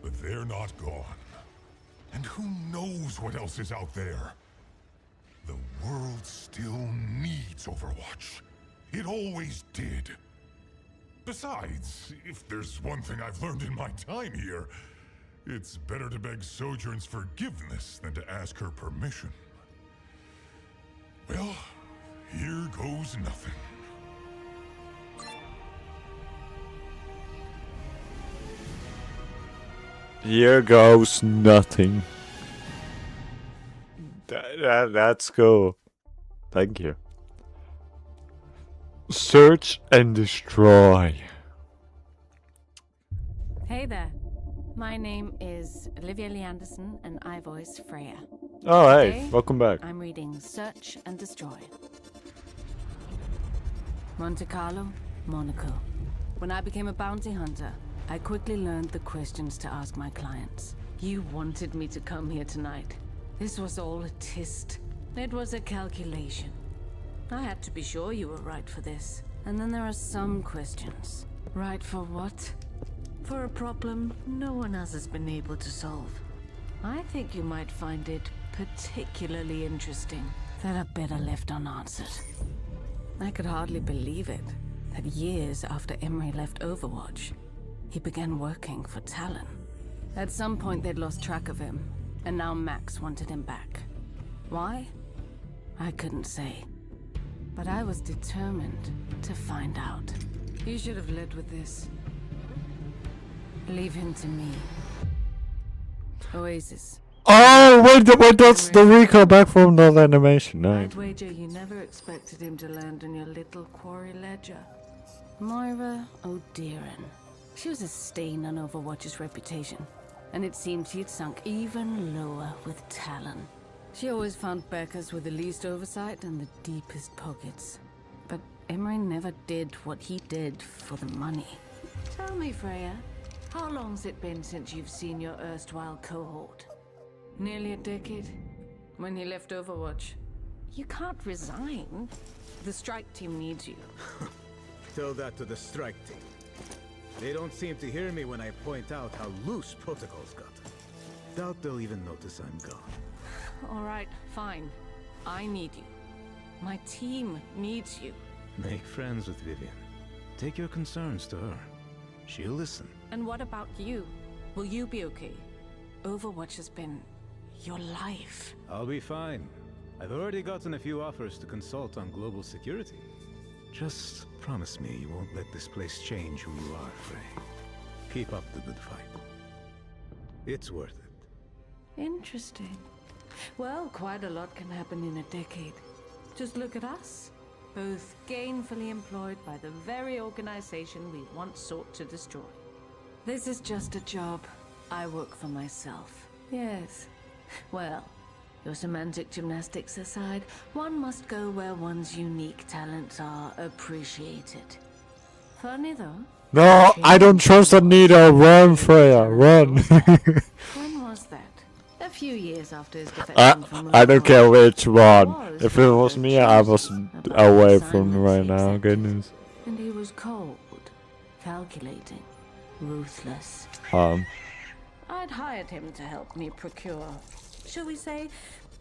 but they're not gone. And who knows what else is out there? The world still needs Overwatch. It always did. Besides, if there's one thing I've learned in my time here, it's better to beg Sojourn's forgiveness than to ask her permission. Well, here goes nothing. Here goes nothing. That's cool. Thank you. Search and destroy. Hey there. My name is Olivia Lee Anderson, and I voice Freya. Oh, hey, Today, welcome back. I'm reading Search and Destroy. Monte Carlo, Monaco. When I became a bounty hunter, I quickly learned the questions to ask my clients. You wanted me to come here tonight. This was all a test. It was a calculation. I had to be sure you were right for this. And then there are some questions. Right for what? For a problem no one else has been able to solve. I think you might find it particularly interesting that are better left unanswered. I could hardly believe it, that years after Emery left Overwatch, he began working for Talon. At some point they'd lost track of him, and now Max wanted him back. Why? I couldn't say. But I was determined to find out. You should have led with this. Leave him to me. Oasis. Oh, wait, that's the recall back from that animation. Nice. I'd wager you never expected him to land on your little quarry ledger. Moira O'Dearan. She was a stain on Overwatch's reputation, and it seemed she'd sunk even lower with Talon. She always found Beckers with the least oversight and the deepest pockets. But Emery never did what he did for the money. Tell me, Freya, how long's it been since you've seen your erstwhile cohort? Nearly a decade. When he left Overwatch. You can't resign. The strike team needs you. Tell that to the strike team. They don't seem to hear me when I point out how loose protocols got. Doubt they'll even notice I'm gone. All right, fine. I need you. My team needs you. Make friends with Vivian. Take your concerns to her. She'll listen. And what about you? Will you be okay? Overwatch has been your life. I'll be fine. I've already gotten a few offers to consult on global security. Just promise me you won't let this place change who you are, Frey. Keep up the good fight. It's worth it. Interesting. Well, quite a lot can happen in a decade. Just look at us. Both gainfully employed by the very organization we once sought to destroy. This is just a job. I work for myself. Yes. Well, your semantic gymnastics aside, one must go where one's unique talents are appreciated. Funny though. No, I don't trust Anita. Run, Freya, run. When was that? A few years after his defection from I don't care which one. If it was me, I was away from right now. Goodness. And he was cold, calculating, ruthless. I'd hired him to help me procure, shall we say,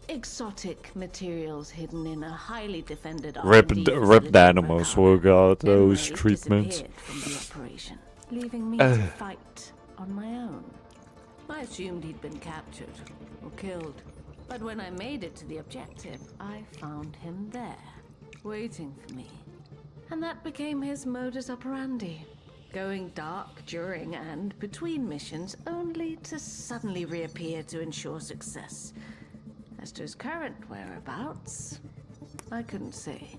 exotic materials hidden in a highly defended Ripped animals who got those treatments. From the operation, leaving me to fight on my own. I assumed he'd been captured or killed, but when I made it to the objective, I found him there, waiting for me. And that became his modus operandi. Going dark during and between missions, only to suddenly reappear to ensure success. As to his current whereabouts, I couldn't say.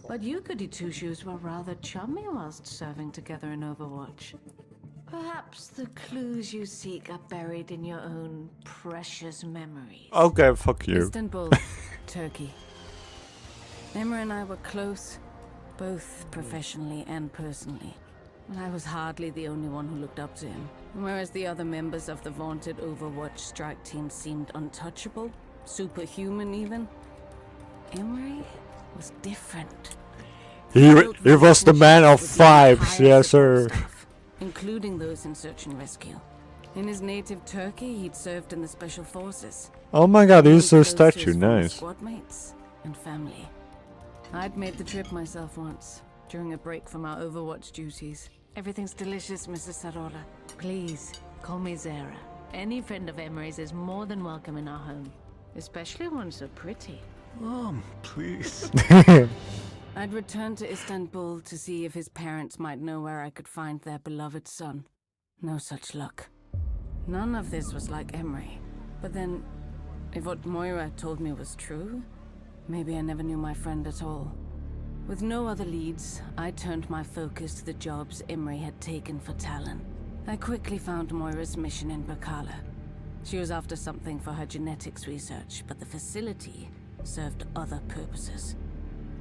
But you goody two-shoes were rather chummy whilst serving together in Overwatch. Perhaps the clues you seek are buried in your own precious memories. Okay, fuck you. Istanbul, Turkey. Emma and I were close, both professionally and personally. But I was hardly the only one who looked up to him. Whereas the other members of the vaunted Overwatch strike team seemed untouchable, superhuman even, Emery was different. He was the man of vibes, yes sir. Including those in search and rescue. In his native Turkey, he'd served in the special forces. Oh my god, he's a statue, nice. Squad mates and family. I'd made the trip myself once, during a break from our Overwatch duties. Everything's delicious, Mrs. Sarora. Please, call me Zara. Any friend of Emery's is more than welcome in our home. Especially one so pretty. Mom, please. I'd returned to Istanbul to see if his parents might know where I could find their beloved son. No such luck. None of this was like Emery. But then, if what Moira told me was true, maybe I never knew my friend at all. With no other leads, I turned my focus to the jobs Emery had taken for Talon. I quickly found Moira's mission in Bacala. She was after something for her genetics research, but the facility served other purposes.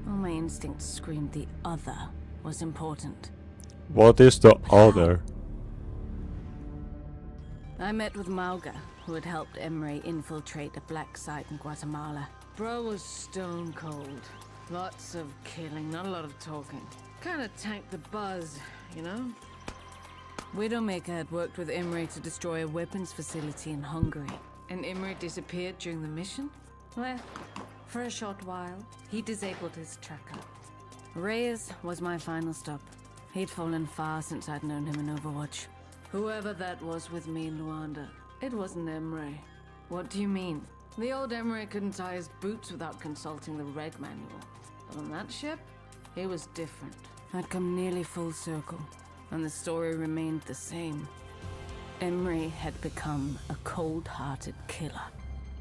All my instincts screamed the other was important. What is the other? I met with Mauga, who had helped Emery infiltrate a black site in Guatemala. Bro was stone cold. Lots of killing, not a lot of talking. Kinda tanked the buzz, you know? Widowmaker had worked with Emery to destroy a weapons facility in Hungary. And Emery disappeared during the mission? Well, for a short while, he disabled his tracker. Reyes was my final stop. He'd fallen far since I'd known him in Overwatch. Whoever that was with me in Luanda, it wasn't Emery. What do you mean? The old Emery couldn't tie his boots without consulting the reg manual. But on that ship, he was different. I'd come nearly full circle, and the story remained the same. Emery had become a cold-hearted killer.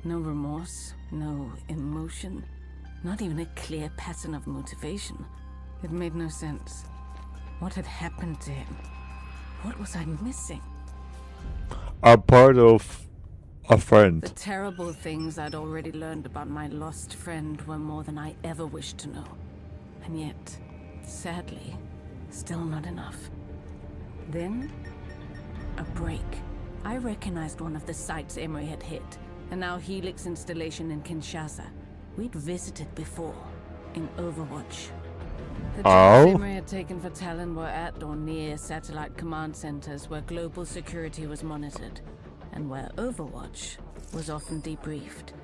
No remorse, no emotion, not even a clear pattern of motivation. It made no sense. What had happened to him? What was I missing? A part of a friend. The terrible things I'd already learned about my lost friend were more than I ever wished to know. And yet, sadly, still not enough. Then, a break. I recognized one of the sites Emery had hit, and now Helix installation in Kinshasa. We'd visited before, in Overwatch. The jobs Emery had taken for Talon were at or near satellite command centers where global security was monitored, and where Overwatch was often debriefed.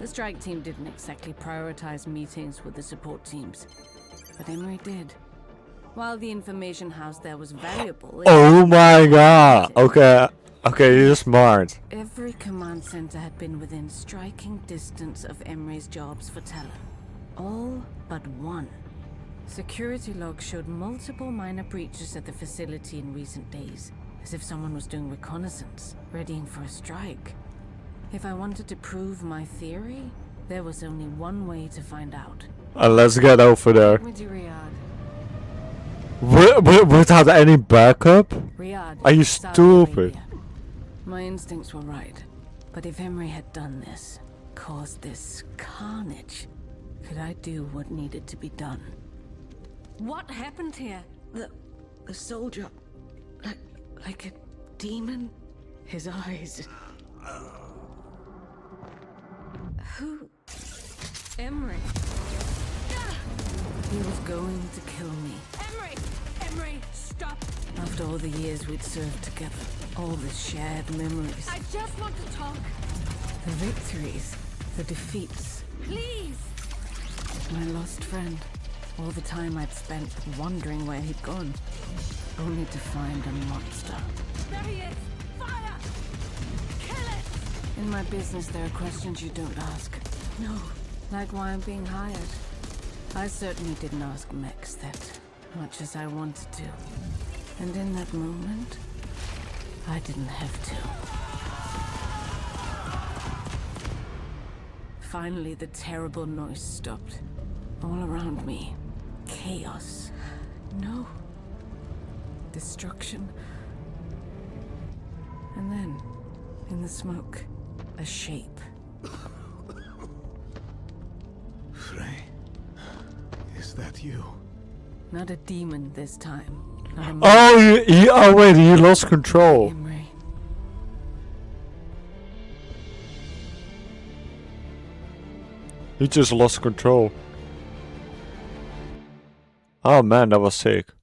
The strike team didn't exactly prioritize meetings with the support teams, but Emery did. While the information house there was valuable... Oh my god! Okay, you're smart. Every command center had been within striking distance of Emery's jobs for Talon. All but one. Security logs showed multiple minor breaches at the facility in recent days, as if someone was doing reconnaissance, readying for a strike. If I wanted to prove my theory, there was only one way to find out. Let's get over there. Take me to Riyadh. Without any backup? Riyadh, Are you Saudi stupid? Arabia. My instincts were right, but if Emery had done this, caused this carnage, could I do what needed to be done? What happened here? The soldier, like a demon? His eyes. Who? Emery. He was going to kill me. Emery, stop! After all the years we'd served together, all the shared memories. I just want to talk. The victories, the defeats. Please! My lost friend. All the time I'd spent wondering where he'd gone, only to find a monster. There he is! Fire! Kill it! In my business, there are questions you don't ask. No, like why I'm being hired. I certainly didn't ask Mex that, much as I wanted to. And in that moment, I didn't have to. Finally, the terrible noise stopped. All around me, chaos. No. Destruction. And then, in the smoke, a shape. Frey, is that you? Not a demon this time. Not a Oh, wait, you lost control. Emery. You just lost control. Oh man, that was sick.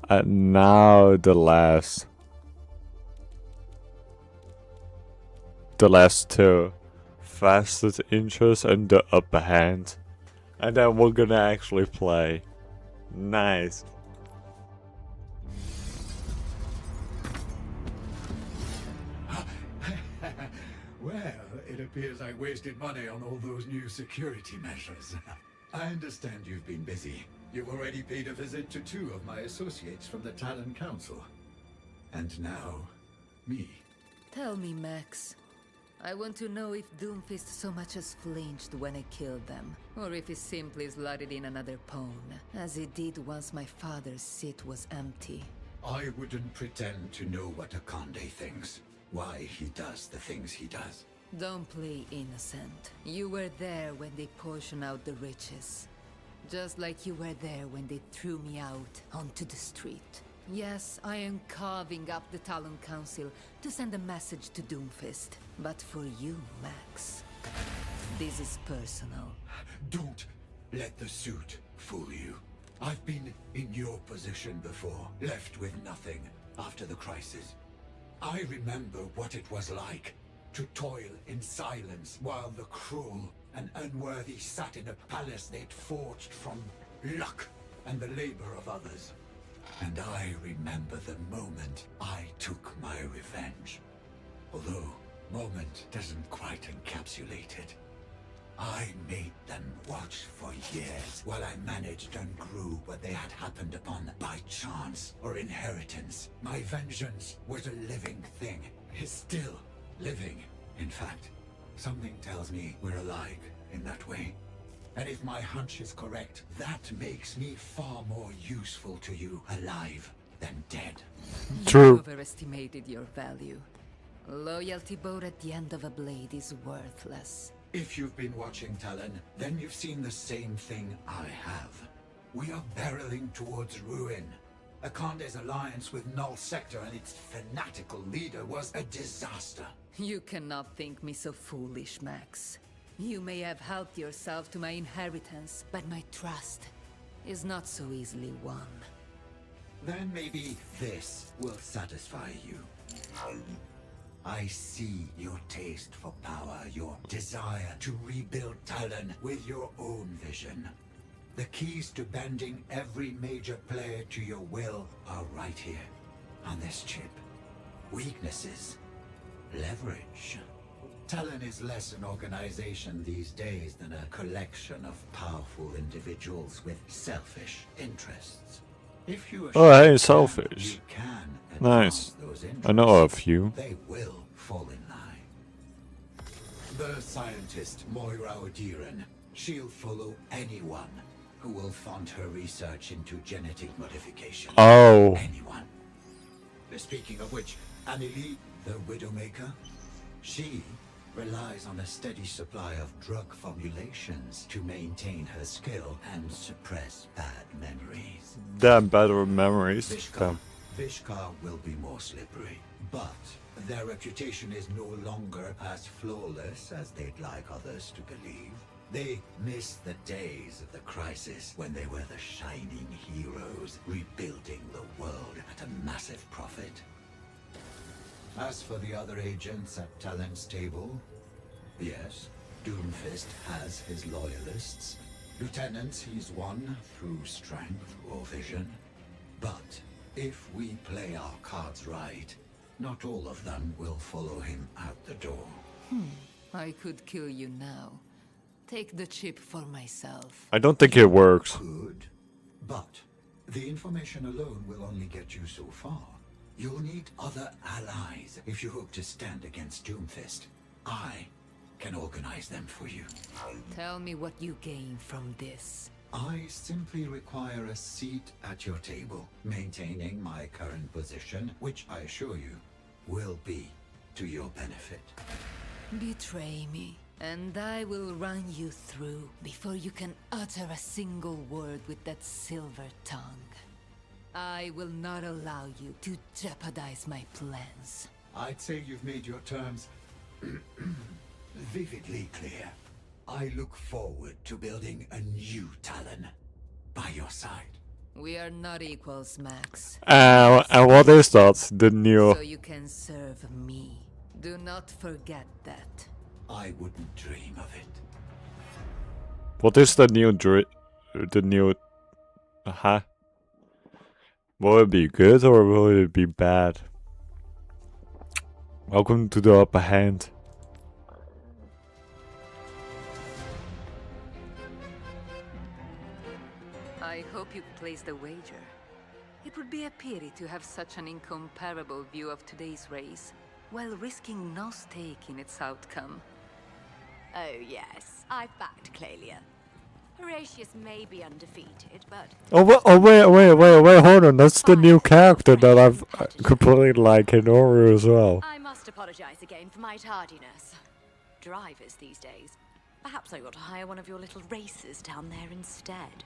And now the last two. Fastest inches and the upper hand. And then we're gonna actually play. Nice. Well, it appears I wasted money on all those new security measures. I understand you've been busy. You've already paid a visit to 2 of my associates from the Talon Council. And now, me. Tell me, Max, I want to know if Doomfist so much as flinched when I killed them, or if he simply slotted in another pawn, as he did once my father's seat was empty. I wouldn't pretend to know what Akande thinks, why he does the things he does. Don't play innocent. You were there when they portioned out the riches. Just like you were there when they threw me out onto the street. Yes, I am carving up the Talon Council to send a message to Doomfist. But for you, Max, this is personal. Don't let the suit fool you. I've been in your position before, left with nothing after the crisis. I remember what it was like to toil in silence while the cruel and unworthy sat in a palace they'd forged from luck and the labor of others. And I remember the moment I took my revenge. Although, moment doesn't quite encapsulate it. I made them watch for years while I managed and grew what they had happened upon by chance or inheritance. My vengeance was a living thing. Is still living. In fact, something tells me we're alike in that way. And if my hunch is correct, that makes me far more useful to you alive than dead. True. You overestimated your value. Loyalty bow at the end of a blade is worthless. If you've been watching Talon, then you've seen the same thing I have. We are barreling towards ruin. Akande's alliance with Null Sector and its fanatical leader was a disaster. You cannot think me so foolish, Max. You may have helped yourself to my inheritance, but my trust is not so easily won. Then maybe this will satisfy you. I see your taste for power, your desire to rebuild Talon with your own vision. The keys to bending every major player to your will are right here, on this chip. Weaknesses, leverage. Talon is less an organization these days than a collection of powerful individuals with selfish interests. If you hey, selfish. Nice. I know a few. They will fall in line. The scientist Moira Odiran. She'll follow anyone who will fund her research into genetic modification. Oh. Anyone. Speaking of which, Annelie, the Widowmaker, she relies on a steady supply of drug formulations to maintain her skill and suppress bad memories. Damn, better memories. Vishkar will be more slippery, but their reputation is no longer as flawless as they'd like others to believe. They miss the days of the crisis when they were the shining heroes, rebuilding the world at a massive profit. As for the other agents at Talon's table, yes, Doomfist has his loyalists. Lieutenants he's won through strength or vision. But if we play our cards right, not all of them will follow him out the door. I could kill you now. Take the chip for myself. I don't think it works. Good, but the information alone will only get you so far. You'll need other allies if you hope to stand against Doomfist. I can organize them for you. Tell me what you gain from this. I simply require a seat at your table, maintaining my current position, which I assure you will be to your benefit. Betray me, and I will run you through before you can utter a single word with that silver tongue. I will not allow you to jeopardize my plans. I'd say you've made your terms vividly clear. I look forward to building a new Talon by your side. We are not equals, Max. And what is that? The new... So you can serve me. Do not forget that. I wouldn't dream of it. What is the new huh? Will it be good or will it be bad? Welcome to the upper hand. I hope you placed a wager. It would be a pity to have such an incomparable view of today's race. while risking no stake in its outcome. Oh yes, I've backed Clelia. Horatius may be undefeated, but... wait, hold on. That's the new character that I've completely like in Ori as well. I must apologize again for my tardiness. Drivers these days. Perhaps I ought to hire one of your little racers down there instead.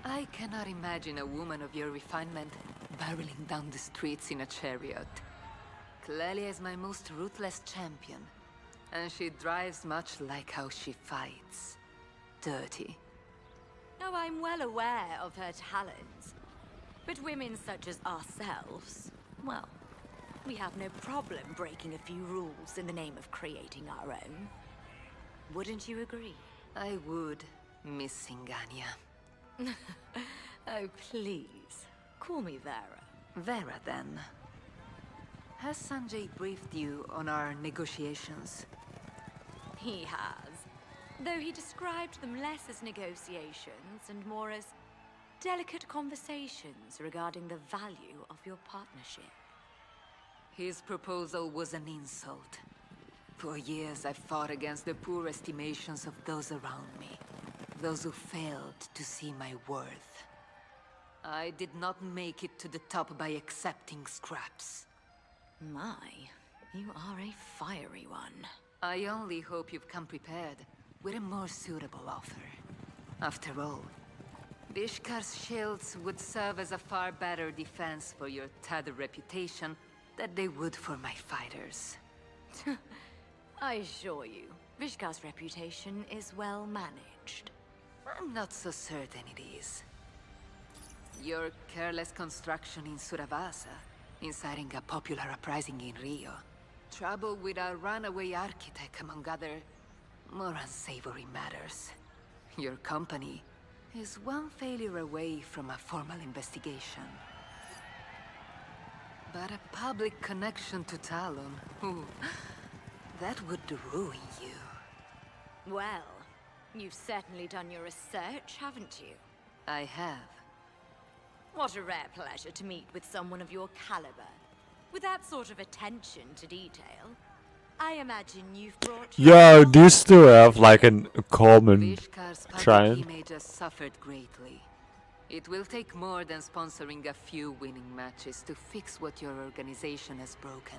I cannot imagine a woman of your refinement barreling down the streets in a chariot. Clelia is my most ruthless champion, and she drives much like how she fights. Dirty. Oh, I'm well aware of her talents. But women such as ourselves, well, we have no problem breaking a few rules in the name of creating our own. Wouldn't you agree? I would, Miss Singania. Oh, please. Call me Vera. Vera, then. Has Sanjay briefed you on our negotiations? He has. Though he described them less as negotiations and more as delicate conversations regarding the value of your partnership. His proposal was an insult. For years I've fought against the poor estimations of those around me. Those who failed to see my worth. I did not make it to the top by accepting scraps. My, you are a fiery one. I only hope you've come prepared with a more suitable offer. After all, Vishkar's shields would serve as a far better defense for your tattered reputation than they would for my fighters. I assure you, Vishkar's reputation is well managed. I'm not so certain it is. Your careless construction in Suravasa, inciting a popular uprising in Rio, trouble with a runaway architect, among other more unsavory matters. Your company is one failure away from a formal investigation. But a public connection to Talon, ooh, that would ruin you. Well, you've certainly done your research, haven't you? I have. What a rare pleasure to meet with someone of your caliber. With that sort of attention to detail. I imagine you've brought... Yo, do you still have like a common Vishkar's public trend? image has suffered greatly. It will take more than sponsoring a few winning matches to fix what your organization has broken.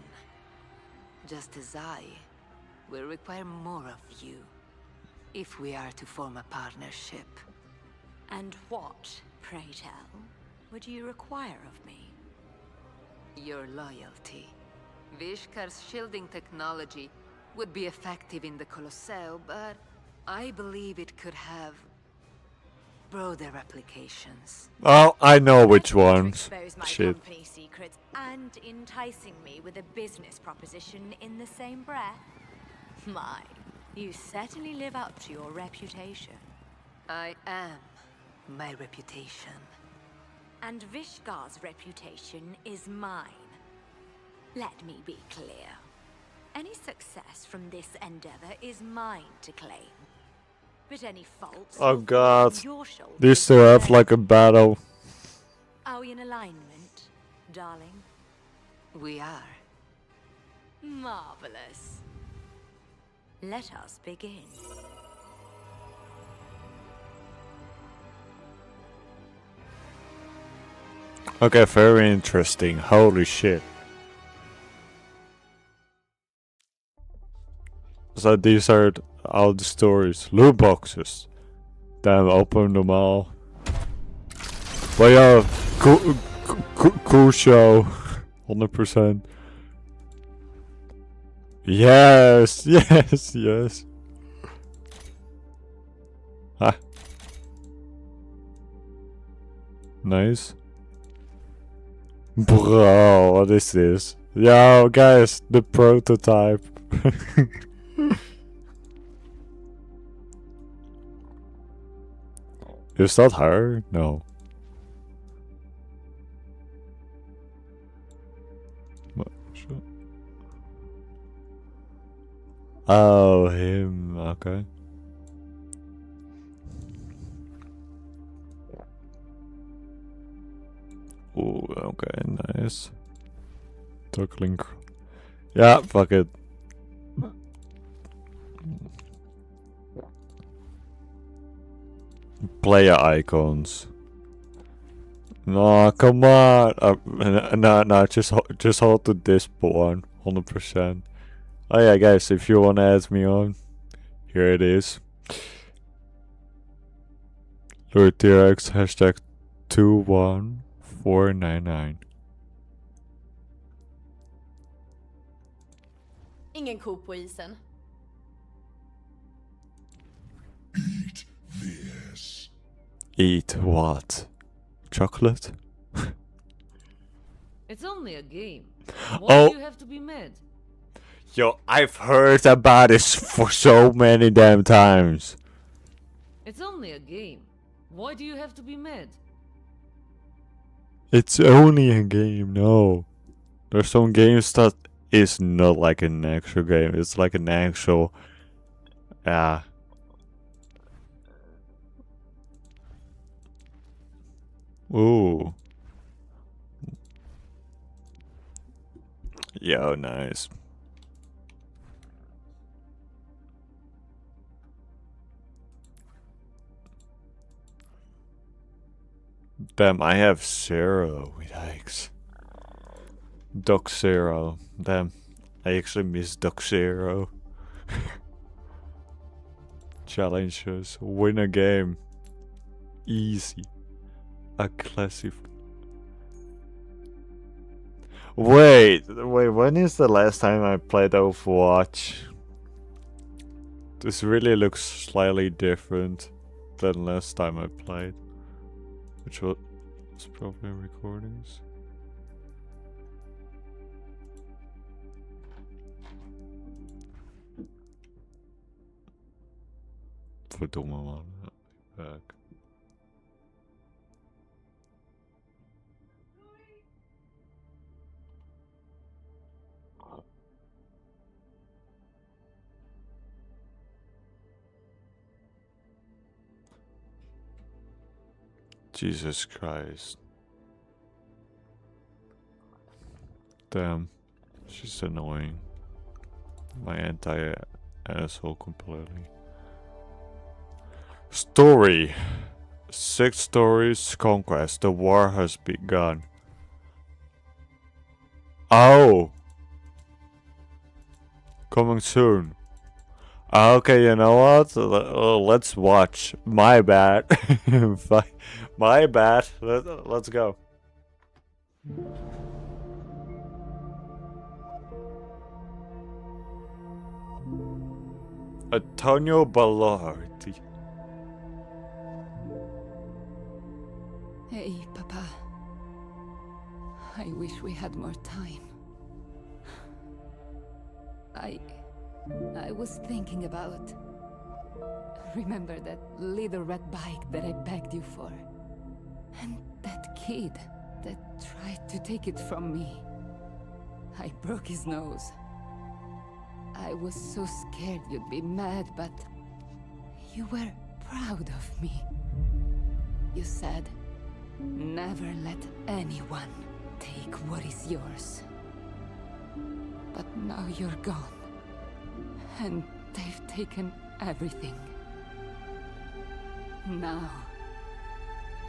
Just as I will require more of you, if we are to form a partnership. And what, pray tell, would you require of me? Your loyalty. Vishkar's shielding technology would be effective in the Colosseo, but I believe it could have broader applications. Oh, I know which ones. Expose my Shit. company secrets and enticing me with a business proposition in the same breath. My, you certainly live up to your reputation. I am my reputation. And Vishkar's reputation is mine. Let me be clear. Any success from this endeavor is mine to claim. But any faults... Oh god. your shoulders. They still have like a battle. Are we in alignment, darling? We are. Marvelous. Let us begin. Okay, very interesting. Holy shit. So these are all the stories. Loot boxes. Damn, open them all. But yeah, cool show. 100%. Yes, yes, yes. Ah. Nice. Bro, what is this? Yo, guys, the prototype. Is that her? No. Oh, him. Okay. Oh, okay, nice. Toggling. Yeah, fuck it. Player icons. No, come on. No, just hold to this one, 100%. Oh yeah, guys, if you wanna add me on, here it is. LordTRX hashtag 21499. Ingen ko på isen. Eat this. Eat what? Chocolate? It's only a game. Why Oh. do you have to be mad? Yo, I've heard about this for so many damn times. It's only a game. Why do you have to be mad? It's only a game, no. There's some games that is not like an actual game. It's like an actual... Yeah. Ooh. Yo, nice. Damn, I have 0 yikes. Duck 0. Damn, I actually miss Duck 0. Challenges. Win a game. Easy. A classic. Wait, when is the last time I played Overwatch? This really looks slightly different than last time I played. Which was probably recordings. Verdomme man. Back. Jesus Christ. Damn. She's annoying. My entire asshole completely. Story. 6 stories conquest. The war has begun. Oh. Coming soon. Okay, you know what? Let's watch. My bad. My bad. Let's go. Antonio Ballardi. Hey, Papa. I wish we had more time. I was thinking about... Remember that little red bike that I begged you for? And that kid that tried to take it from me. I broke his nose. I was so scared you'd be mad, but... You were proud of me. You said, never let anyone take what is yours. But now you're gone. And they've taken everything. Now,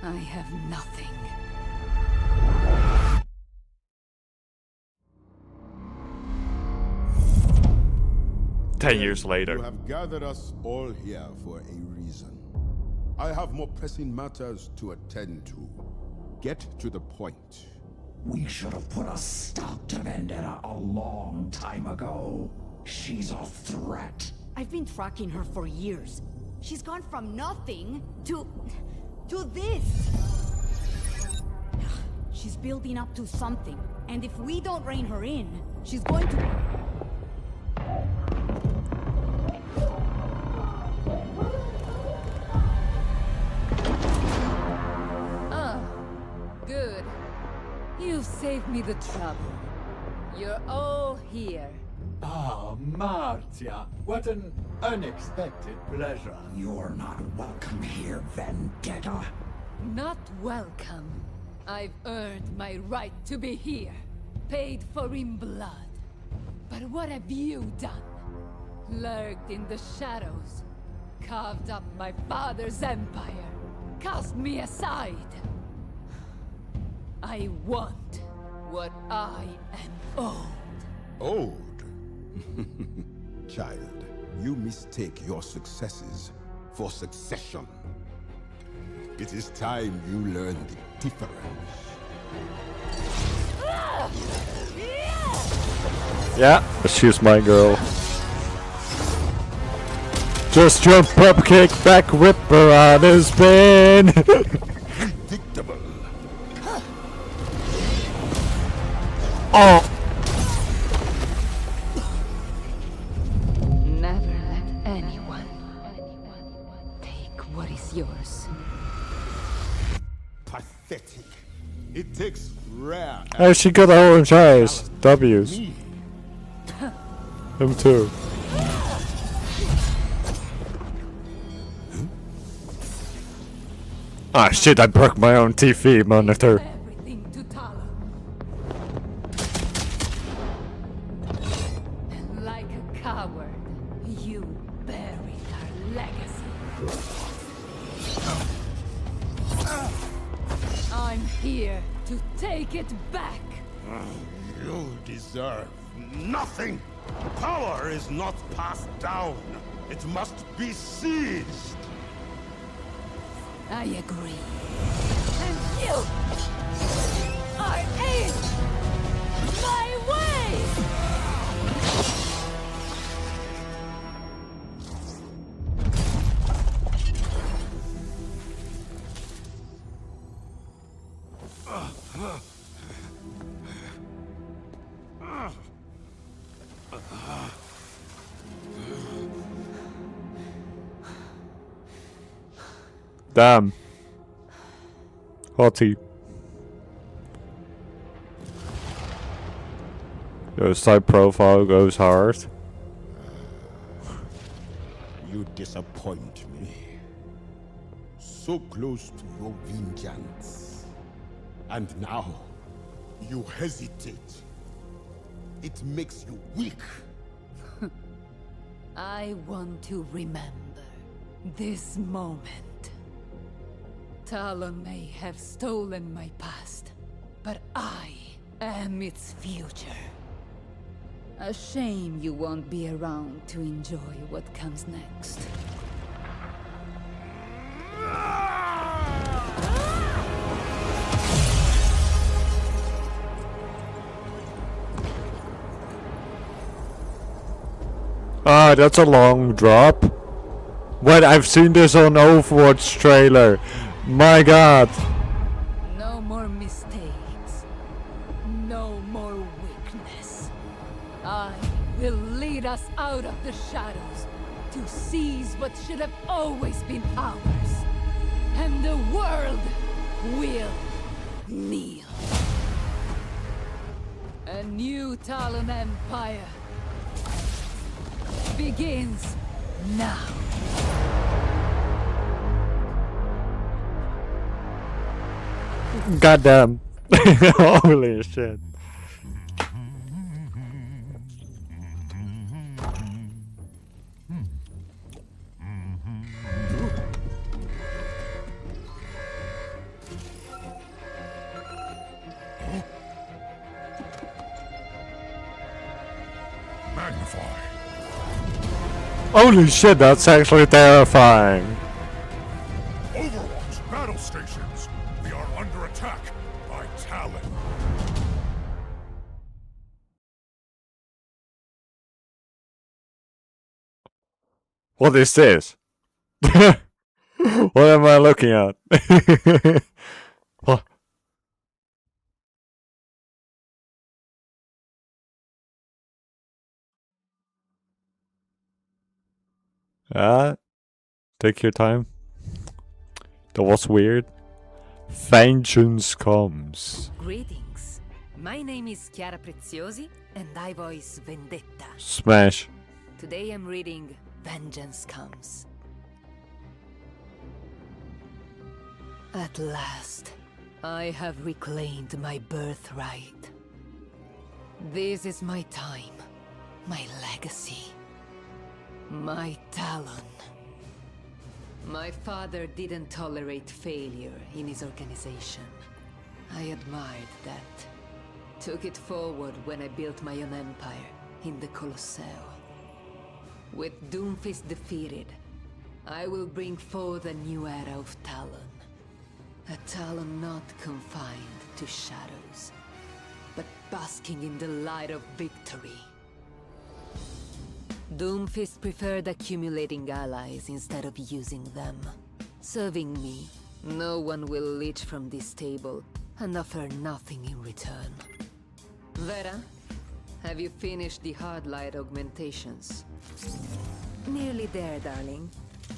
I have nothing. Ten years later. You have gathered us all here for a reason. I have more pressing matters to attend to. Get to the point. We should have put a stop to Vendetta a long time ago. She's a threat. I've been tracking her for years. She's gone from nothing to this. She's building up to something. And if we don't rein her in, she's going to... Good. You've saved me the trouble. You're all here. Ah, Martia. What an unexpected pleasure. You're not welcome here, Vendetta. Not welcome. I've earned my right to be here. Paid for in blood. But what have you done? Lurked in the shadows, carved up my father's empire, cast me aside. I want what I am owed. Owed? Child, you mistake your successes for succession. It is time you learn the difference. Yeah, she's my girl. Just jump up, kick back, whip her on his spin. Predictable. Oh. Never let anyone take what is yours. Pathetic. It takes rare. Oh, she got her orange eyes. W's. Him too. Ah shit, I broke my own TV monitor. Everything to Talon. And like a coward, you buried our legacy. I'm here to take it back. You deserve nothing. Power is not passed down. It must be seized. I agree. And you are in my way! Damn. Hottie. Your side profile goes hard. You disappoint me. So close to your vengeance. And now, you hesitate. It makes you weak. I want to remember this moment. Talon may have stolen my past, but I am its future. A shame you won't be around to enjoy what comes next. Ah, that's a long drop. What? I've seen this on Overwatch trailer. My god. No more mistakes. No more weakness. I will lead us out of the shadows to seize what should have always been ours. And the world will kneel. A new Talon Empire begins now. Goddamn. Holy shit. Magnify. Holy shit, that's actually terrifying. Overwatch battle stations. We are under attack by Talon. What is this? What am I looking at? What? Take your time. That was weird. Vengeance comes. Greetings. My name is Chiara Preziosi, and I voice Vendetta. Smash. Today I'm reading Vengeance Comes. At last, I have reclaimed my birthright. This is my time. My legacy. My talon. My father didn't tolerate failure in his organization. I admired that. Took it forward when I built my own empire in the Colosseo. With Doomfist defeated, I will bring forth a new era of Talon. A Talon not confined to shadows, but basking in the light of victory. Doomfist preferred accumulating allies instead of using them. Serving me, no one will leech from this table and offer nothing in return. Vera, have you finished the hard light augmentations? Nearly there, darling.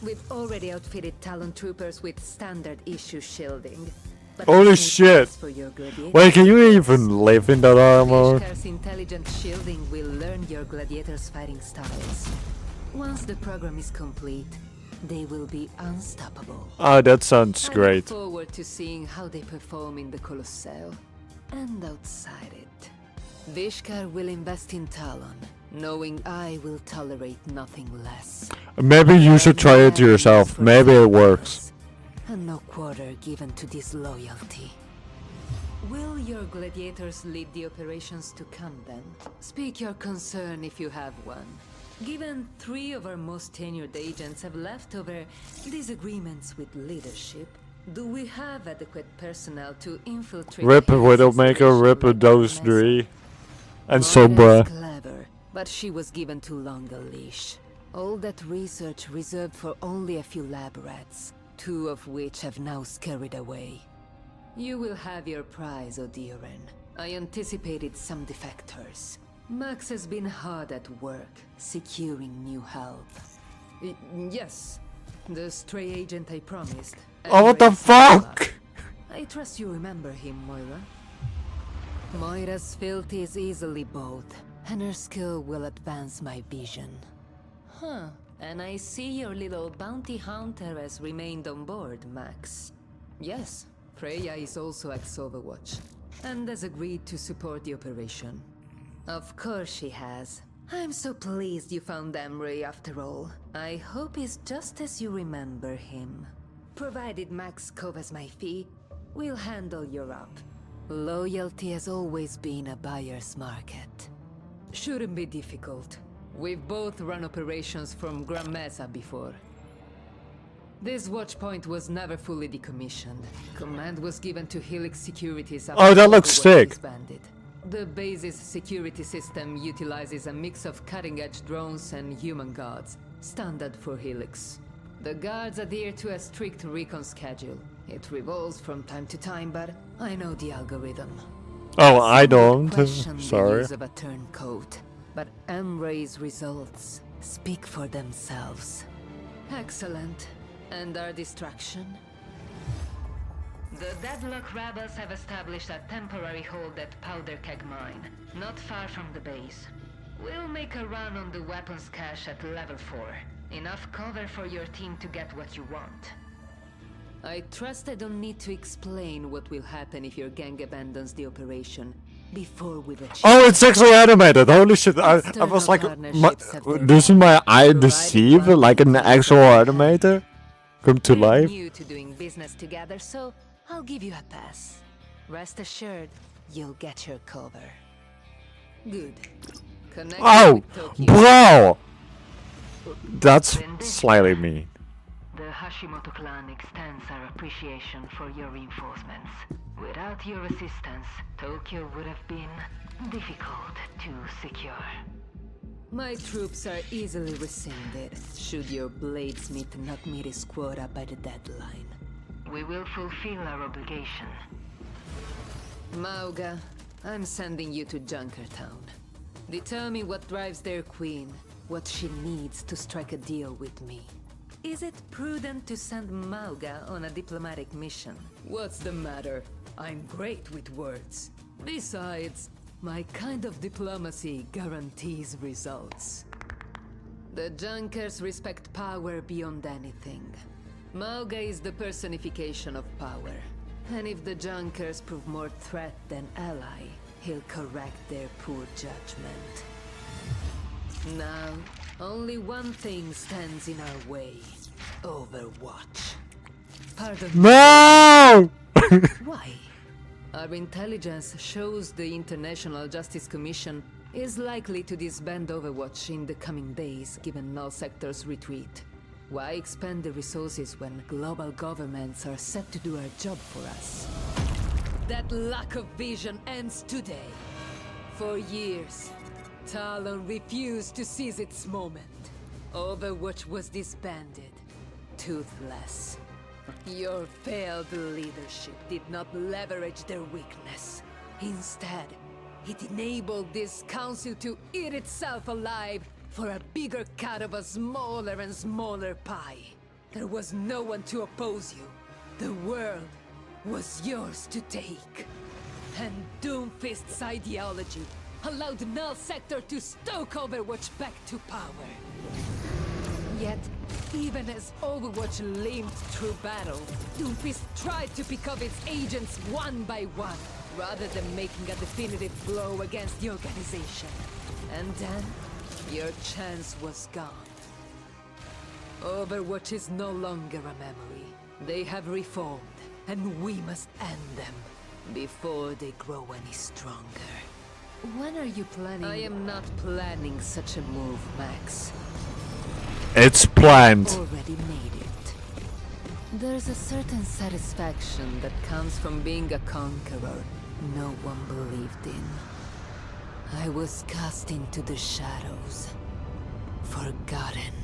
We've already outfitted Talon troopers with standard issue shielding. But Holy shit! for your gladiators. Wait, can you even live in that armor? Ishkar's intelligent shielding will learn your gladiators' fighting styles. Once the program is complete, they will be unstoppable. Oh, that sounds I great. look forward to seeing how they perform in the Colosseo and outside it. Vishkar will invest in Talon, knowing I will tolerate nothing less. Maybe you should try it yourself. Maybe it works. And no quarter given to disloyalty. Will your gladiators lead the operations to come then? Speak your concern if you have one. Given 3 of our most tenured agents have left over disagreements with leadership, do we have adequate personnel to infiltrate? Rip Widowmaker, rip those 3. And Sombra. Clever, but she was given too long a leash. All that research reserved for only a few lab rats, 2 of which have now scurried away. You will have your prize, Odiren. I anticipated some defectors. Max has been hard at work, securing new help. Yes, the stray agent I promised. Oh, what the fuck? I trust you remember him, Moira. Moira's filth is easily bought, and her skill will advance my vision. Huh, and I see your little bounty hunter has remained on board, Max. Yes, Freya is also ex-Overwatch, and has agreed to support the operation. Of course she has. I'm so pleased you found Emre after all. I hope he's just as you remember him. Provided Max covers my fee, we'll handle your up. Loyalty has always been a buyer's market. Shouldn't be difficult. We've both run operations from Gran Mesa before. This watchpoint was never fully decommissioned. Command was given to Helix Securities after Oh, that looks Overwatch sick. disbanded. The base's security system utilizes a mix of cutting-edge drones and human guards, standard for Helix. The guards adhere to a strict recon schedule. It revolves from time to time, but I know the algorithm. Oh, I don't. Question the Sorry. use of a turncoat, but Emre's results speak for themselves. Excellent. And our distraction? The Deadlock rebels have established a temporary hold at Powder Keg Mine, not far from the base. We'll make a run on the weapons cache at level 4. Enough cover for your team to get what you want. I trust I don't need to explain what will happen if your gang abandons the operation before we've achieved. Oh, it's actually animated. Holy shit. I was like, doesn't my eye deceive like an actual animator? Come to We're life? new to doing business together, so I'll give you a pass. Rest assured, you'll get your cover. Good. Connect Oh, with Tokyo. bro! That's slightly mean. The Hashimoto clan extends our appreciation for your reinforcements. Without your assistance, Tokyo would have been difficult to secure. My troops are easily rescinded, should your bladesmith not meet his quota by the deadline. We will fulfill our obligation. Mauga, I'm sending you to Junkertown. Determine what drives their queen, what she needs to strike a deal with me. Is it prudent to send Mauga on a diplomatic mission? What's the matter? I'm great with words. Besides, my kind of diplomacy guarantees results. The Junkers respect power beyond anything. Mauga is the personification of power. And if the Junkers prove more threat than ally, he'll correct their poor judgment. Now, only one thing stands in our way. Overwatch. Pardon me. No! Why? Our intelligence shows the International Justice Commission is likely to disband Overwatch in the coming days, given Null Sector's retreat. Why expend the resources when global governments are set to do our job for us? That lack of vision ends today. For years, Talon refused to seize its moment. Overwatch was disbanded. Toothless. Your failed leadership did not leverage their weakness. Instead, it enabled this council to eat itself alive for a bigger cut of a smaller and smaller pie. There was no one to oppose you. The world was yours to take. And Doomfist's ideology allowed Null Sector to stoke Overwatch back to power. Yet, even as Overwatch limped through battle, Doomfist tried to pick up its agents one by one, rather than making a definitive blow against the organization. And then, your chance was gone. Overwatch is no longer a memory. They have reformed, and we must end them before they grow any stronger. When are you planning? I am not planning such a move, Max. It's planned. Already made it. There's a certain satisfaction that comes from being a conqueror no one believed in. I was cast into the shadows, forgotten.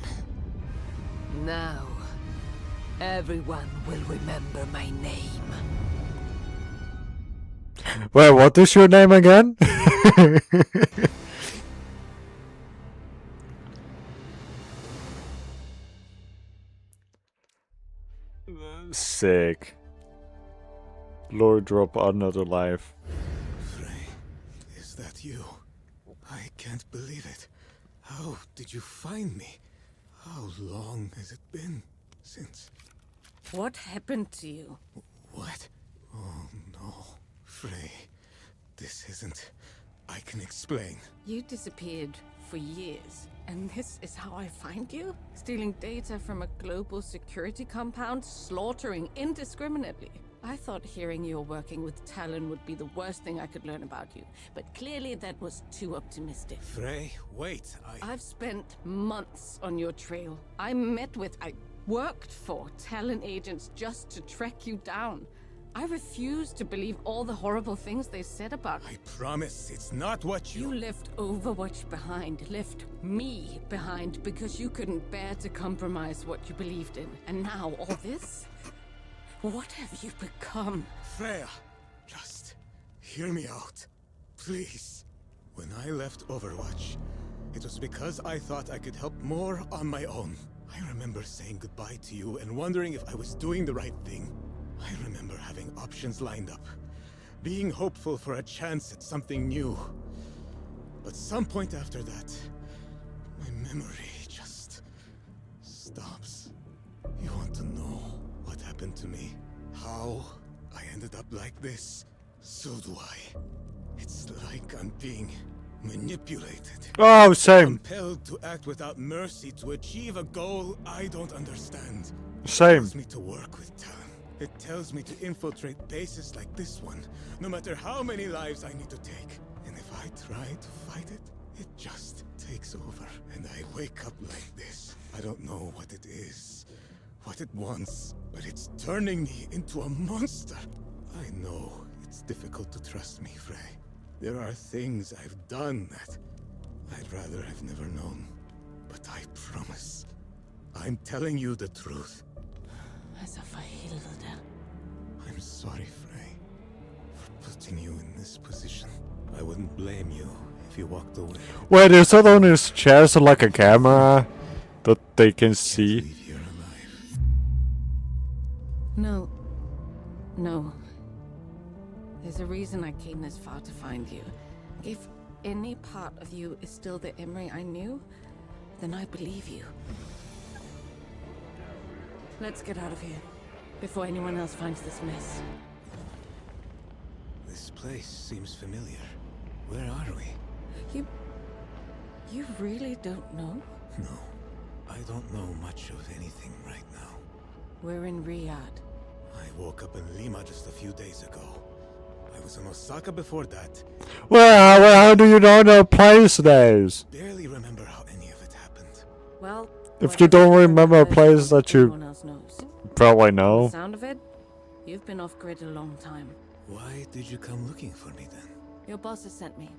Now, everyone will remember my name. Wait, what is your name again? Sick. Lord, drop another life. Frey, is that you? I can't believe it. How did you find me? How long has it been since? What happened to you? What? Oh no. Frey, this isn't... I can explain. You disappeared for years, and this is how I find you? Stealing data from a global security compound, slaughtering indiscriminately. I thought hearing you're working with Talon would be the worst thing I could learn about you, but clearly that was too optimistic. Frey, wait, I've spent months on your trail. I worked for Talon agents just to track you down. I refuse to believe all the horrible things they said about you. I promise it's not what you... You left Overwatch behind, left me behind, because you couldn't bear to compromise what you believed in. And now, all this? What have you become? Freya, just hear me out, please. When I left Overwatch, it was because I thought I could help more on my own. I remember saying goodbye to you and wondering if I was doing the right thing. I remember having options lined up, being hopeful for a chance at something new. But some point after that, my memory just stops. You want to know what happened to me? How I ended up like this? So do I. It's like I'm being manipulated. Oh, same. Compelled to act without mercy to achieve a goal I don't understand. Same. It tells me to work with Talon. It tells me to infiltrate bases like this one, no matter how many lives I need to take. And if I try to fight it, it just takes over. And I wake up like this. I don't know what it is, what it wants, but it's turning me into a monster. I know it's difficult to trust me, Frey. There are things I've done that I'd rather have never known. But I promise, I'm telling you the truth. I'm sorry, Frey, for putting you in this position. I wouldn't blame you if you walked away. Wait, is that on his chest like a camera that they can see? No. No. There's a reason I came this far to find you. If any part of you is still the Emery I knew, then I believe you. Let's get out of here, before anyone else finds this mess. This place seems familiar. Where are we? You really don't know? No, I don't know much of anything right now. We're in Riyadh. I woke up in Lima just a few days ago. I was in Osaka before that. Well, how do you know the place names? Barely remember how any of it happened. Well, If you don't remember a place that you probably From know. the sound of it, you've been off grid a long time. Why did you come looking for me then? Your boss has sent me.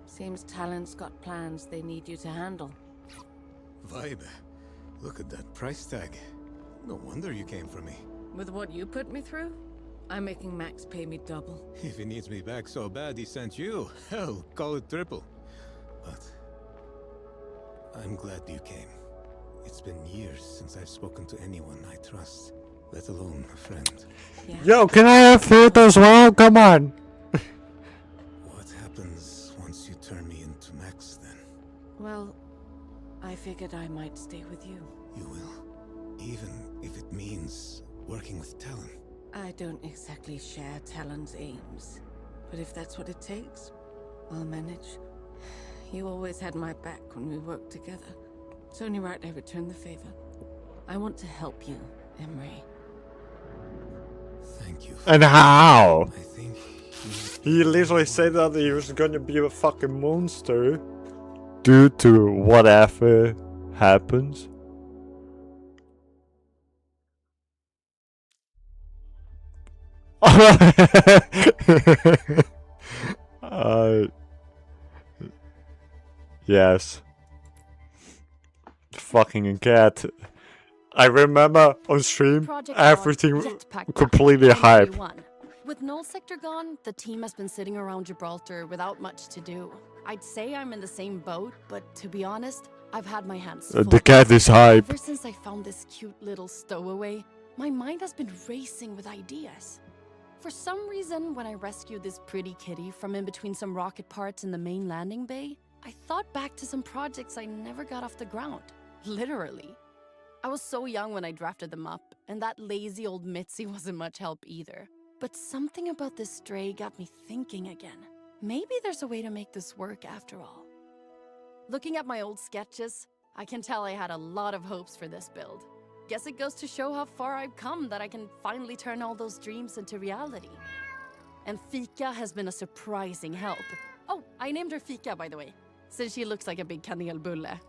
Seems Talon's got plans they need you to handle. Vibe. Look at that price tag. No wonder you came for me. With what you put me through, I'm making Max pay me double. If he needs me back so bad he sent you, hell, call it triple. But I'm glad you came. It's been years since I've spoken to anyone I trust, let alone a friend. Yeah. Yo, can I have food as well? Come on. What happens once you turn me into Max then? Well, I figured I might stay with you. You will. Even if it means working with Talon. I don't exactly share Talon's aims, but if that's what it takes, I'll manage. You always had my back when we worked together. It's only right I return the favor. I want to help you, Emery. Thank you. And how? I think He literally said that he was gonna be a fucking monster. Due to whatever happens. Yes. Fucking cat. I remember on stream, Project everything Jetpack completely hype. Everyone. With Null Sector gone, the team has been sitting around Gibraltar without much to do. I'd say I'm in the same boat, but to be honest, I've had my hands full. The cat is hype. Ever since I found this cute little stowaway, my mind has been racing with ideas. For some reason, when I rescued this pretty kitty from in between some rocket parts in the main landing bay, I thought back to some projects I never got off the ground. Literally. I was so young when I drafted them up, and that lazy old Mitzi wasn't much help either. But something about this stray got me thinking again. Maybe there's a way to make this work after all. Looking at my old sketches, I can tell I had a lot of hopes for this build. Guess it goes to show how far I've come that I can finally turn all those dreams into reality. And Fika has been a surprising help. Oh, I named her Fika, by the way, since she looks like a big kanelbulle.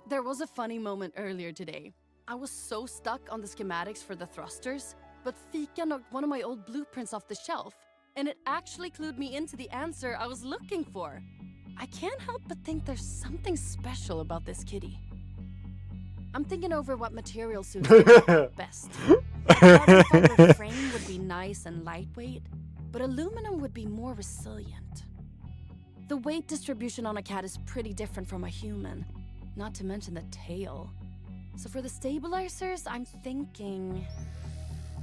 There was a funny moment earlier today. I was so stuck on the schematics for the thrusters, but Fika knocked one of my old blueprints off the shelf, and it actually clued me into the answer I was looking for. I can't help but think there's something special about this kitty. I'm thinking over what material suits it best. Fiber frame would be nice and lightweight, but aluminum would be more resilient. The weight distribution on a cat is pretty different from a human, not to mention the tail. So for the stabilizers, I'm thinking...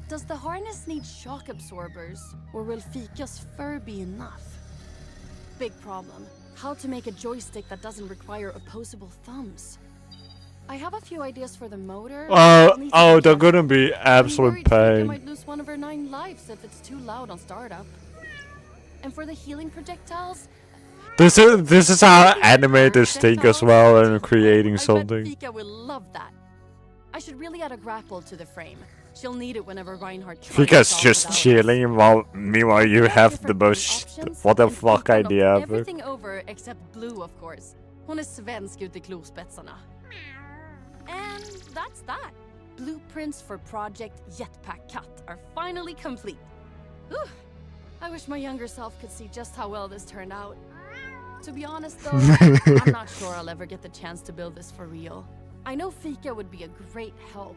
Does the harness need shock absorbers, or will Fika's fur be enough? Big problem. How to make a joystick that doesn't require opposable thumbs. I have a few ideas for the motor. They're gonna be absolute I pain. might lose one of her 9 lives if it's too loud on startup. And for the healing projectiles... This is how animators think as well and creating I bet something. Fika will love that. I should really add a grapple to the frame. She'll need it whenever Reinhardt tries Fika's to just chilling while meanwhile you have the most what the fuck idea ever. Everything over except Blue, of course. Hon är svensk ut I klospetsarna. And that's that. Blueprints for Project Jetpack Cut are finally complete. Whew. I wish my younger self could see just how well this turned out. To be honest though, I'm not sure I'll ever get the chance to build this for real. I know Fika would be a great help,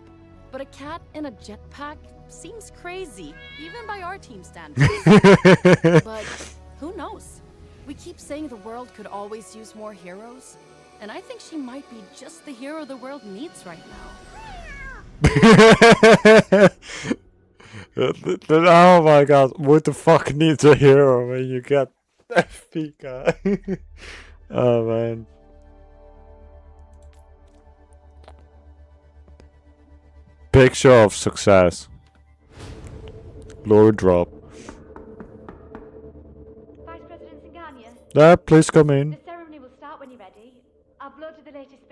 but a cat in a jetpack seems crazy, even by our team standards. But who knows? We keep saying the world could always use more heroes, and I think she might be just the hero the world needs right now. Oh my god, what the fuck needs a hero when you get Fika? Oh man. Picture of success. Lord drop. Vice President Singania. Please come in. The ceremony will start when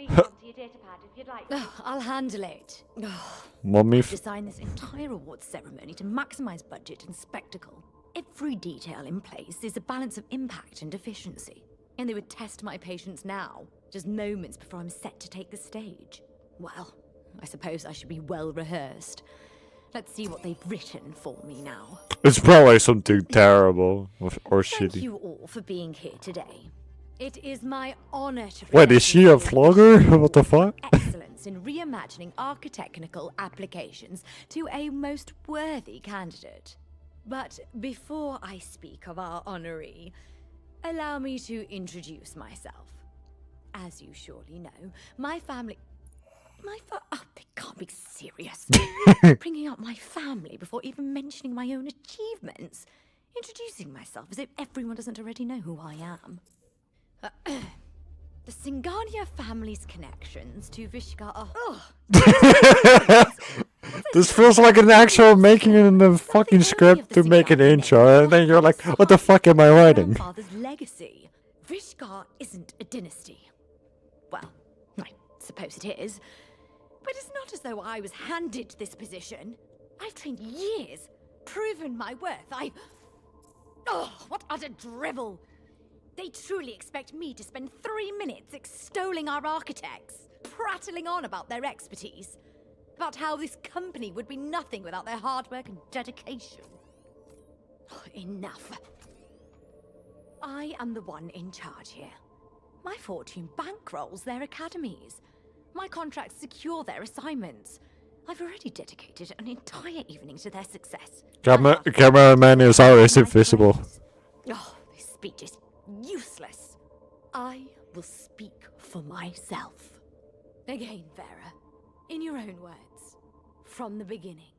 link onto your datapad if you'd like. I'll handle it. Mommy. Designed this entire awards ceremony to maximize budget and spectacle. Every detail in place is a balance of impact and efficiency. And they would test my patience now, just moments before I'm set to take the stage. Well, I suppose I should be well rehearsed. Let's see what they've written for me now. It's probably something terrible or shitty. Thank you all for being here today. It is my honor to Wait, is she a vlogger? What the fuck? excellence in reimagining architectonical applications to a most worthy candidate. But before I speak of our honoree, allow me to introduce myself. As you surely know, my family... oh, they can't be serious. Bringing up my family before even mentioning my own achievements. Introducing myself as if everyone doesn't already know who I am. The Singania family's connections to Vishka are... This feels like an actual making in the fucking script to make an intro, and then you're like, what the fuck am I writing? Grandfather's legacy. Vishka isn't a dynasty. Well, I suppose it is. But it's not as though I was handed this position. I've trained years, proven my worth. Oh, what utter dribble! They truly expect me to spend 3 minutes extolling our architects, prattling on about their expertise, about how this company would be nothing without their hard work and dedication. Oh, enough. I am the one in charge here. My fortune bankrolls their academies. My contracts secure their assignments. I've already dedicated an entire evening to their success. Cameraman is always invisible. Oh, this speech is useless. I will speak for myself. Again, Vera, in your own words, from the beginning.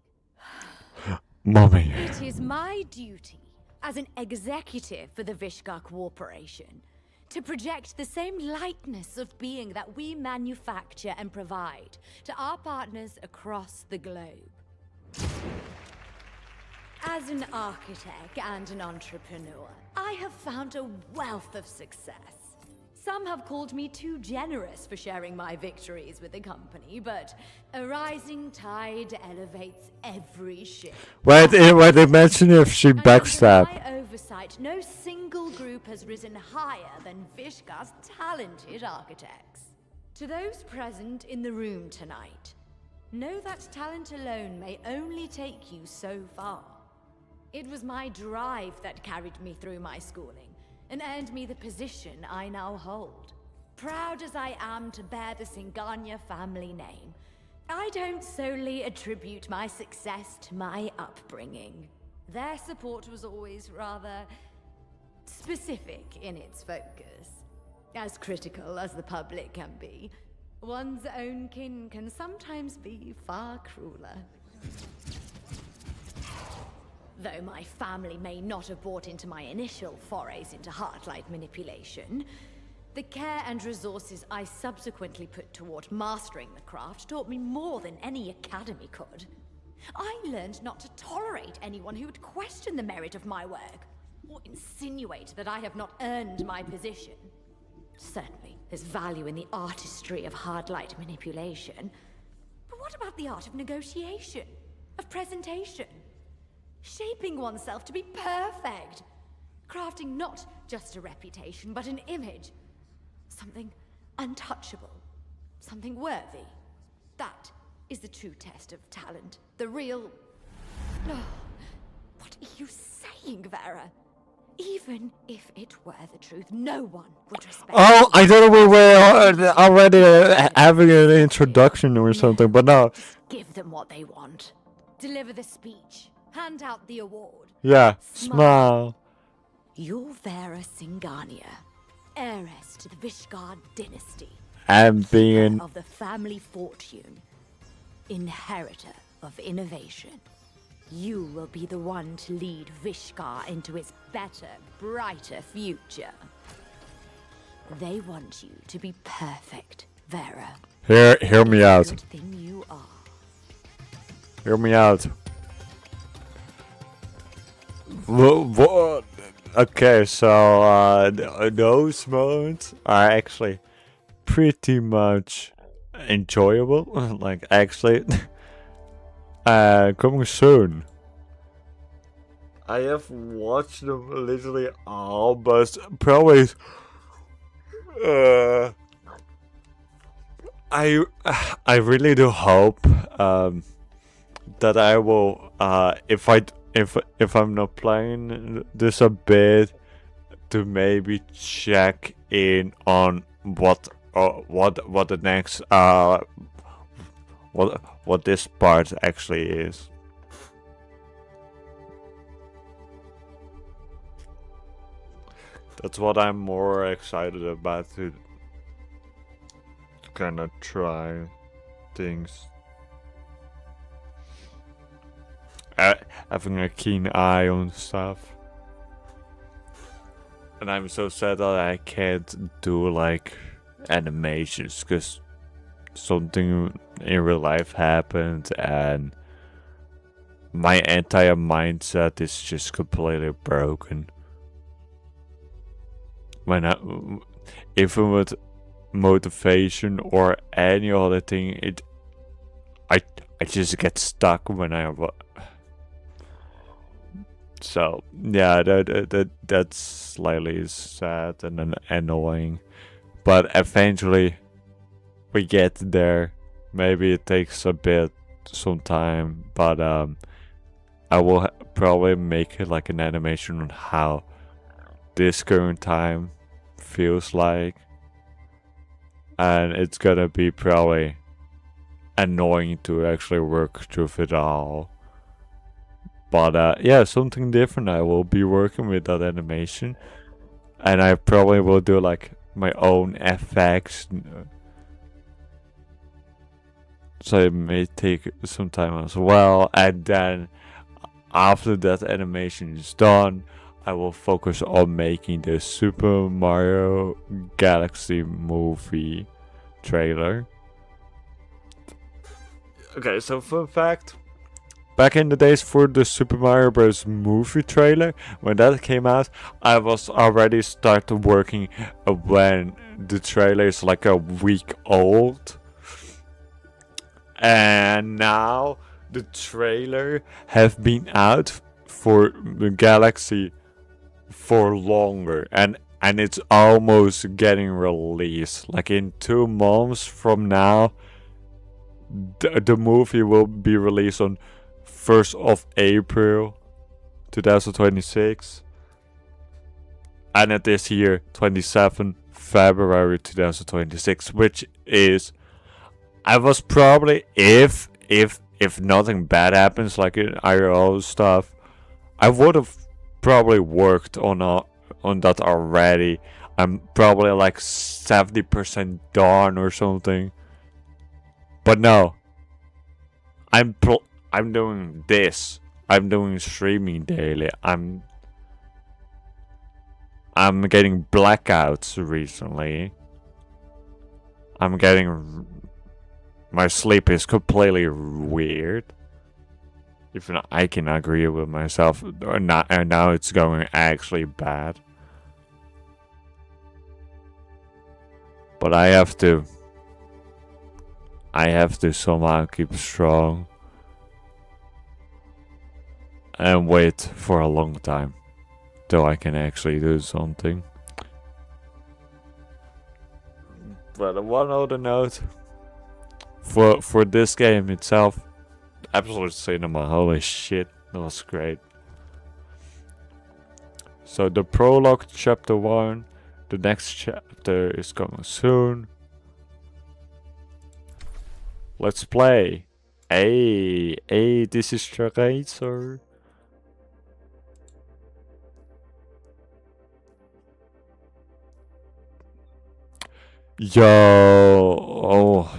Mommy. It is my duty as an executive for the Vishka Corporation to project the same lightness of being that we manufacture and provide to our partners across the globe. As an architect and an entrepreneur, I have found a wealth of success. Some have called me too generous for sharing my victories with the company, but a rising tide elevates every ship. Wait, they mention if she backstabbed. Under my oversight, no single group has risen higher than Vishka's talented architects. To those present in the room tonight, know that talent alone may only take you so far. It was my drive that carried me through my schooling and earned me the position I now hold. Proud as I am to bear the Singania family name, I don't solely attribute my success to my upbringing. Their support was always rather specific in its focus. As critical as the public can be, one's own kin can sometimes be far crueler. Though my family may not have bought into my initial forays into heartlight manipulation, the care and resources I subsequently put toward mastering the craft taught me more than any academy could. I learned not to tolerate anyone who would question the merit of my work, or insinuate that I have not earned my position. Certainly, there's value in the artistry of hardlight manipulation. But what about the art of negotiation, of presentation? Shaping oneself to be perfect. Crafting not just a reputation, but an image. Something untouchable. Something worthy. That is the true test of talent. The real... Oh, what are you saying, Vera? Even if it were the truth, no one would respect Oh, I thought we were already having an introduction or something, but no. Give them what they want. Deliver the speech. Hand out the award. Yeah, smile. You're Vera Singania, heiress to the Vishgard dynasty. And being of the family fortune, inheritor of innovation. You will be the one to lead Vishgar into its better, brighter future. They want you to be perfect, Vera. Hear me out. Good thing you are. Hear me out. What? Okay, so those modes are actually pretty much enjoyable. Like, actually, coming soon. I have watched them literally all, but probably. I really do hope that I will if I'm not playing this a bit, to maybe check in on what the next what this part actually is. That's what I'm more excited about, to kind of try things. Having a keen eye on stuff. And I'm so sad that I can't do like animations, because something in real life happened and my entire mindset is just completely broken. Even with motivation or any other thing, I just get stuck when so yeah, that's slightly sad and annoying, but eventually we get there. Maybe it takes some time, but I will probably make it like an animation on how this current time feels like, and it's gonna be probably annoying to actually work through it all. But yeah, something different. I will be working with that animation, and I probably will do like my own effects. So it may take some time as well, and then after that animation is done, I will focus on making the Super Mario Galaxy movie trailer. Okay, so fun fact. Back in the days for the Super Mario Bros. Movie trailer, when that came out, I was already started working when the trailer is like a week old. And now the trailer have been out for the Galaxy for longer, and it's almost getting released. Like in 2 months from now, the movie will be released on 1st of April 2026, and it is here 27 February 2026, which is, I was probably, if nothing bad happens like in IRL stuff, I would have probably worked on that already. I'm probably like 70% done or something. But no, I'm doing this. I'm doing streaming daily. I'm getting blackouts recently. My sleep is completely weird. Even I can agree with myself, or not, and now it's going actually bad. But I have to somehow keep strong and wait for a long time till I can actually do something. But one other note, for this game itself, absolute cinema, holy shit, that was great. So the prologue, chapter 1, the next chapter is coming soon. Let's play. Hey, this is LordTRex's. Yo, oh.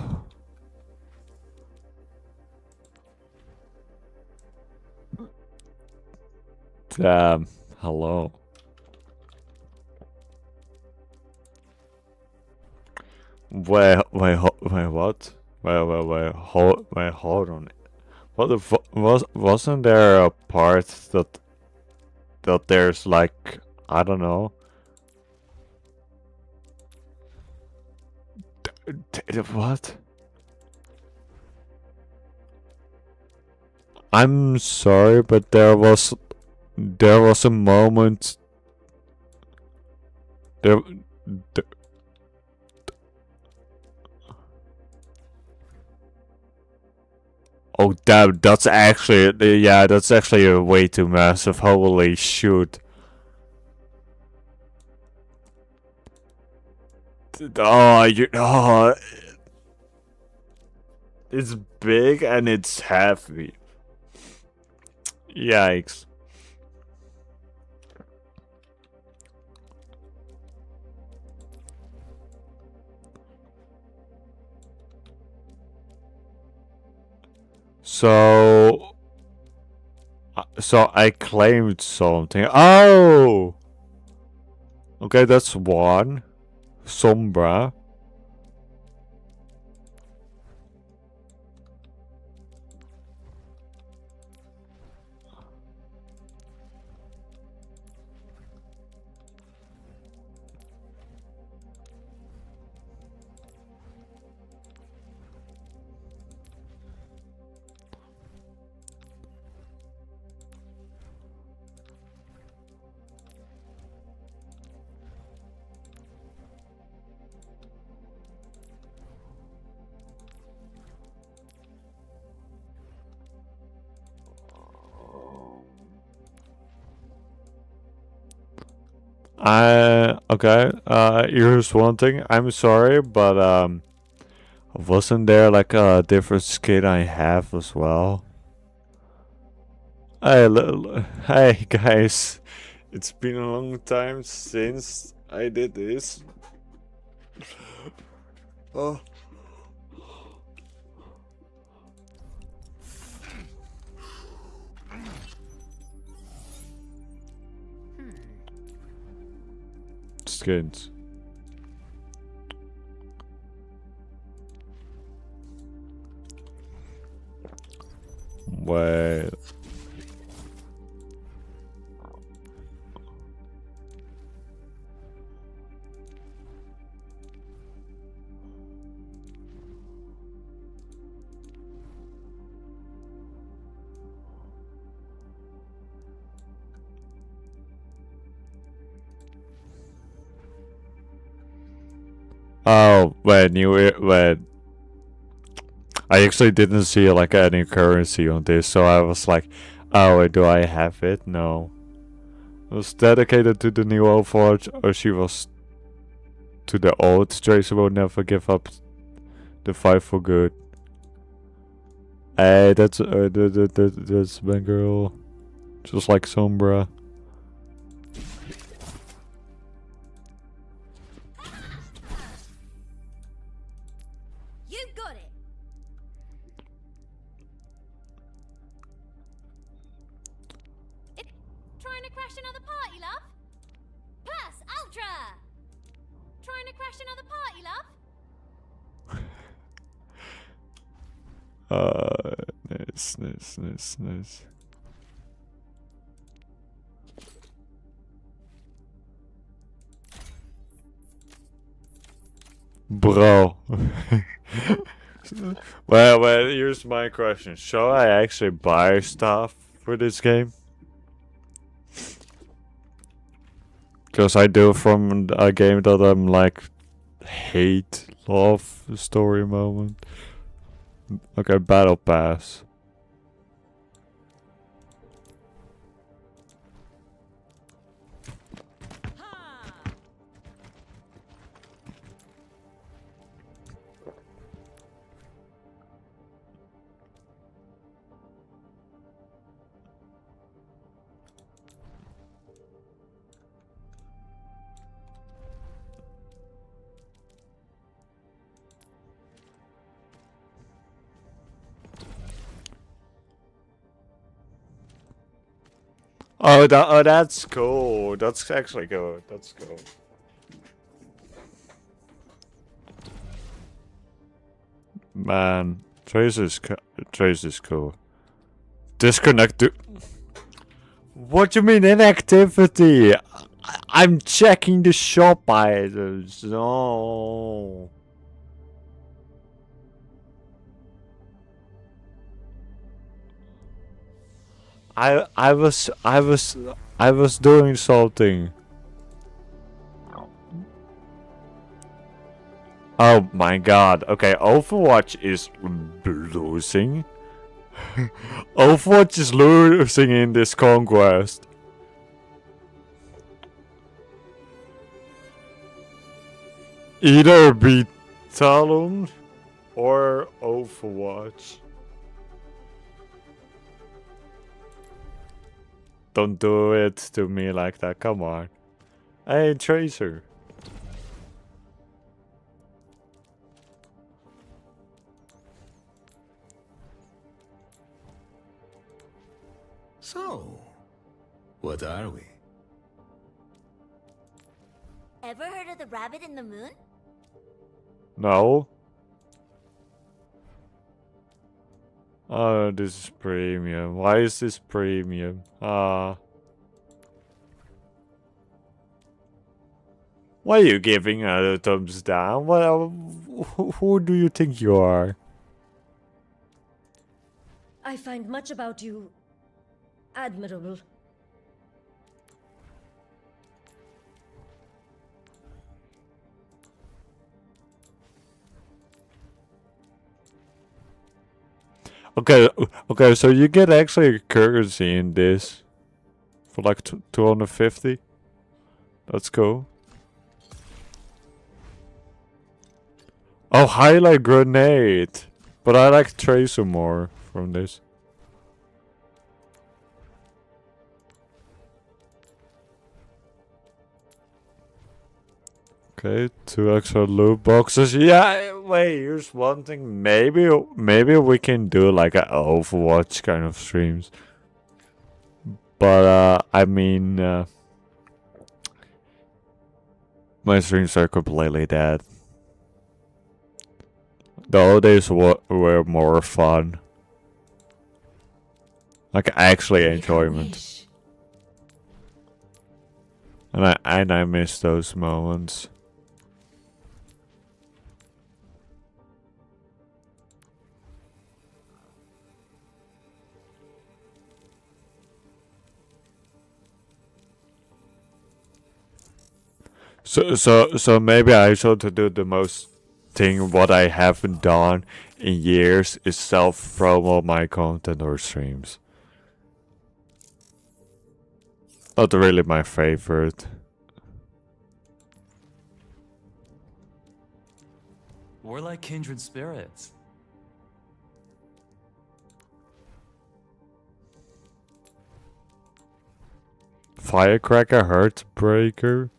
Damn, hello. Wait, what? Hold on. What the wasn't there a part that there's like, I don't know. What? I'm sorry, but there was a moment. There Oh damn, that's actually, yeah, that's actually a way too massive. Holy shoot. Oh, it's big and it's heavy. Yikes. So I claimed something. Oh! Okay, that's one. Sombra. Okay, here's one thing. I'm sorry, but wasn't there like a different skin I have as well? Hey guys, it's been a long time since I did this. Oh. Skins. Wait. Oh, wait, I actually didn't see like any currency on this, so I was like, oh, wait, do I have it? No. It was dedicated to the new Overwatch, or she was to the old. Tracer will never give up the fight for good. Hey, that's my girl. Just like Sombra. You got it. Trying to crash another party, love? Plus Ultra. Trying to crash another party, love? Nice. Bro. well, here's my question. Shall I actually buy stuff for this game? Because I do from a game that I'm like hate, love, story moment. Okay, battle pass. Oh, that's cool. That's actually good. That's cool. Man, Trace is cool. Disconnect. What do you mean inactivity? I'm checking the shop items. No. I was doing something. Oh my god. Okay, Overwatch is losing. Overwatch is losing in this conquest. Either beat Talon or Overwatch. Don't do it to me like that, come on. Hey, Tracer. So, what are we? Ever heard of the rabbit in the moon? No. Oh, this is premium. Why is this premium? Why are you giving a thumbs down? Who do you think you are? I find much about you admirable. Okay, so you get actually a currency in this for like 250. That's cool. Oh, highlight grenade, but I like Tracer more from this. Okay, 2 extra loot boxes. Yeah, wait, here's one thing. Maybe we can do like an Overwatch kind of streams. But I mean, my streams are completely dead. The old days were more fun. Like actually enjoyment. And I miss those moments. So maybe I should do the most thing what I haven't done in years is self-promo my content or streams. Not really my favorite. We're like kindred spirits. Firecracker Heartbreaker.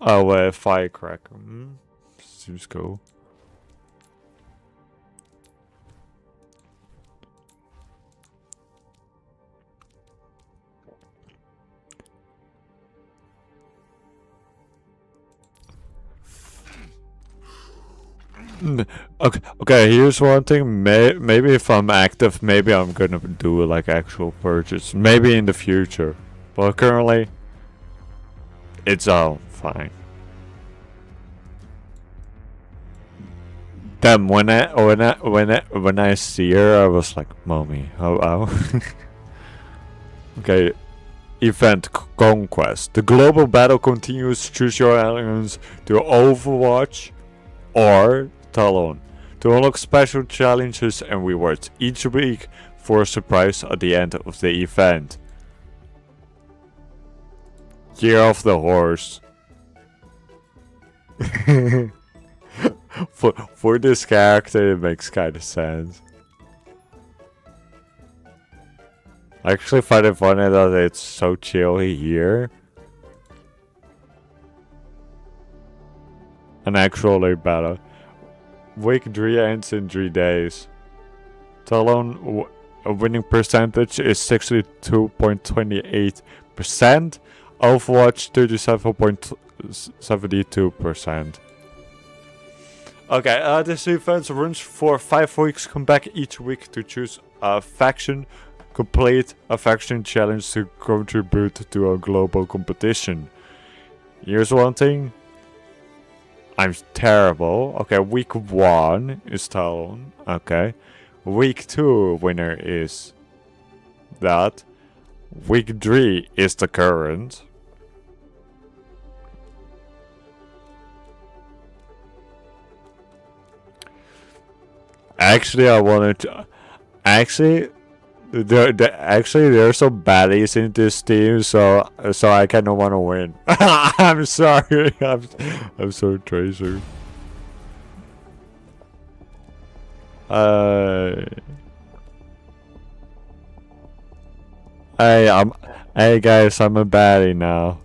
Oh, Firecracker. Seems cool. Okay, here's one thing. Maybe if I'm active, maybe I'm gonna do like actual purchase. Maybe in the future. But currently, it's all fine. Then when I see her, I was like, "Mommy, how?" Okay, event conquest. The global battle continues. Choose your alliance to Overwatch or Talon to unlock special challenges and rewards each week for a surprise at the end of the event. Year of the Horse. For this character, it makes kind of sense. I actually find it funny that it's so chilly here. An actually battle. Week 3 ends in 3 days. Talon winning percentage is 62.28%. Overwatch 37.72%. Okay, this event runs for 5 weeks. Come back each week to choose a faction. Complete a faction challenge to contribute to a global competition. Here's one thing. I'm terrible. Okay, week 1 is Talon. Okay. Week 2 winner is that week 3 is the current. Actually, I wanted to. Actually, there are some baddies in this team, so I kind of want to win. I'm sorry. I'm so Tracer. Hey guys, I'm a baddie now.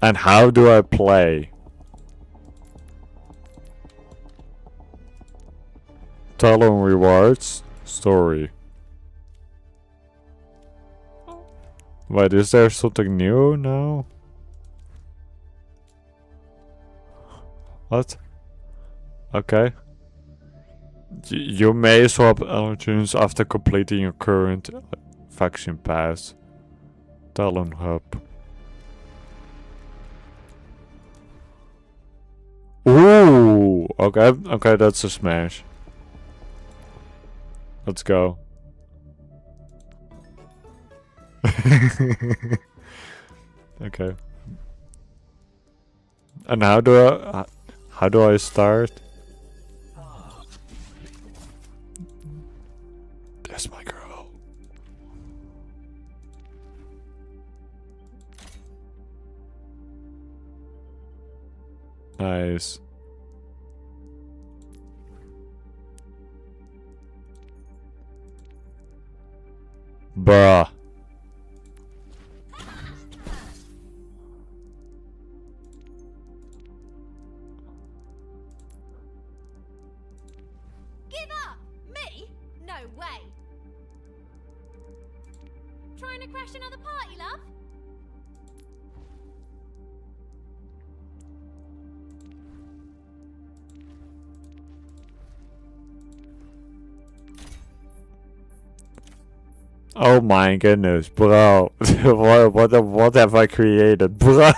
And how do I play? Talon rewards story. Wait, is there something new now? What? Okay. You may swap allegiance after completing your current faction pass. Talon Hub. Ooh! Okay, that's a smash. Let's go. Okay. And how do I start? That's my girl. Nice. Bruh. Give up! Me? No way! Trying to crash another party, love? Oh my goodness, bro. what have I created, bro?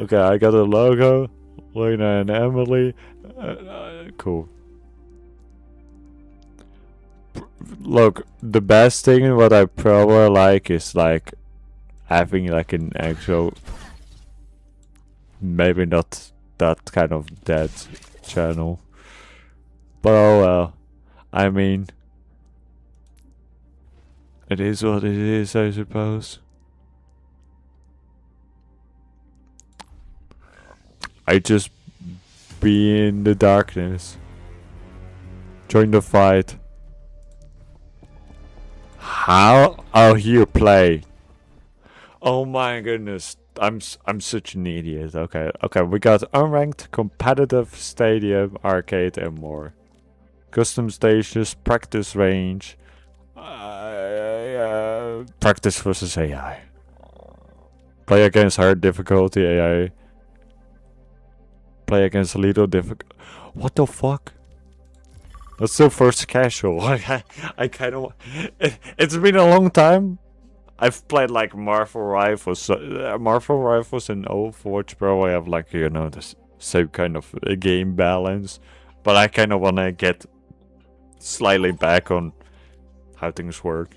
Okay, I got a logo. Lena and Emily. Cool. Look, the best thing what I probably like is like having like an actual, maybe not that kind of dead channel. But oh well. I mean, it is what it is, I suppose. I just be in the darkness. Join the fight. How? Oh, here, play. Oh my goodness. I'm such an idiot. Okay, we got unranked, competitive, stadium, arcade, and more. Custom stages, practice range. Practice versus AI. Play against hard difficulty AI. Play against little difficult. What the fuck? That's still first casual. I kind of. It's been a long time. I've played like Marvel Rifles. Marvel Rifles and Overwatch probably have like, you know, the same kind of game balance. But I kind of want to get slightly back on how things work.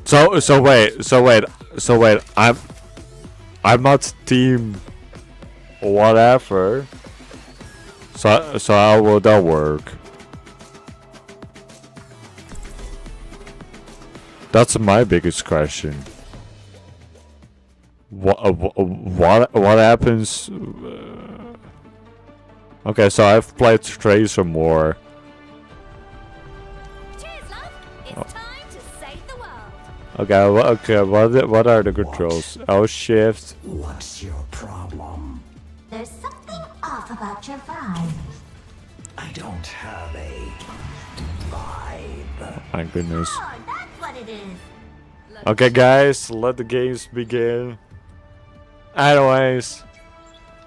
So wait. I'm not team whatever. So how will that work? That's my biggest question. What happens? Okay, so I've played Tracer more. Cheers, love. It's time to save the world. Okay, what are the controls? L shift. What's your problem? There's something off about your vibe. I don't have a vibe. My goodness. Oh, that's what it is. Okay, guys, let the games begin. Anyways,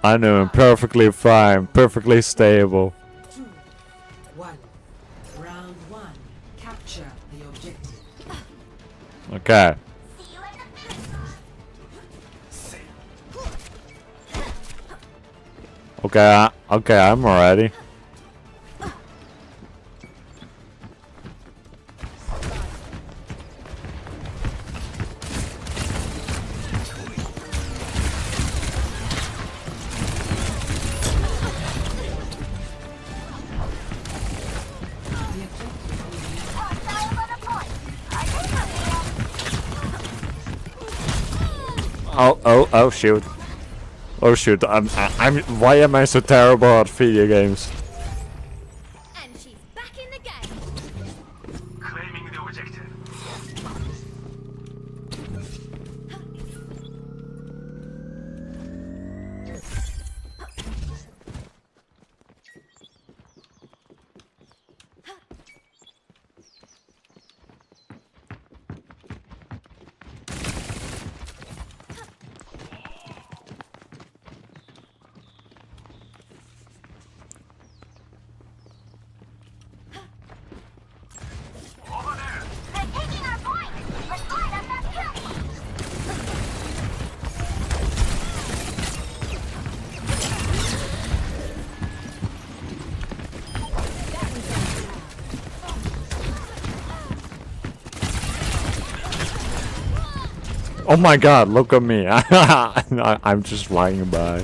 I know I'm perfectly fine, perfectly stable. 2, 1. Round 1. Capture the objective. Okay. Okay, I'm ready. Oh shoot. Oh shoot, I'm why am I so terrible at video games? And she's back in the game. Claiming the objective. They're taking our point. Let's find them that kill. Oh my god, look at me. I'm just flying by.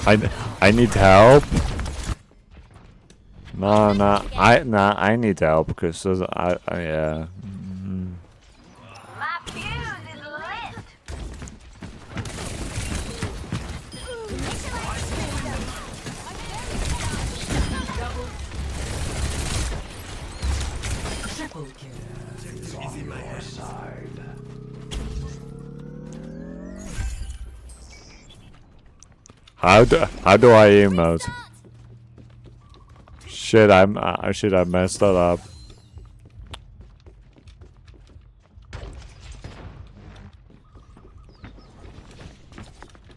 I need help. I need help because yeah. My fuse is lit. Triple kill. Easy my side. How do I emote? Shit, I messed that up.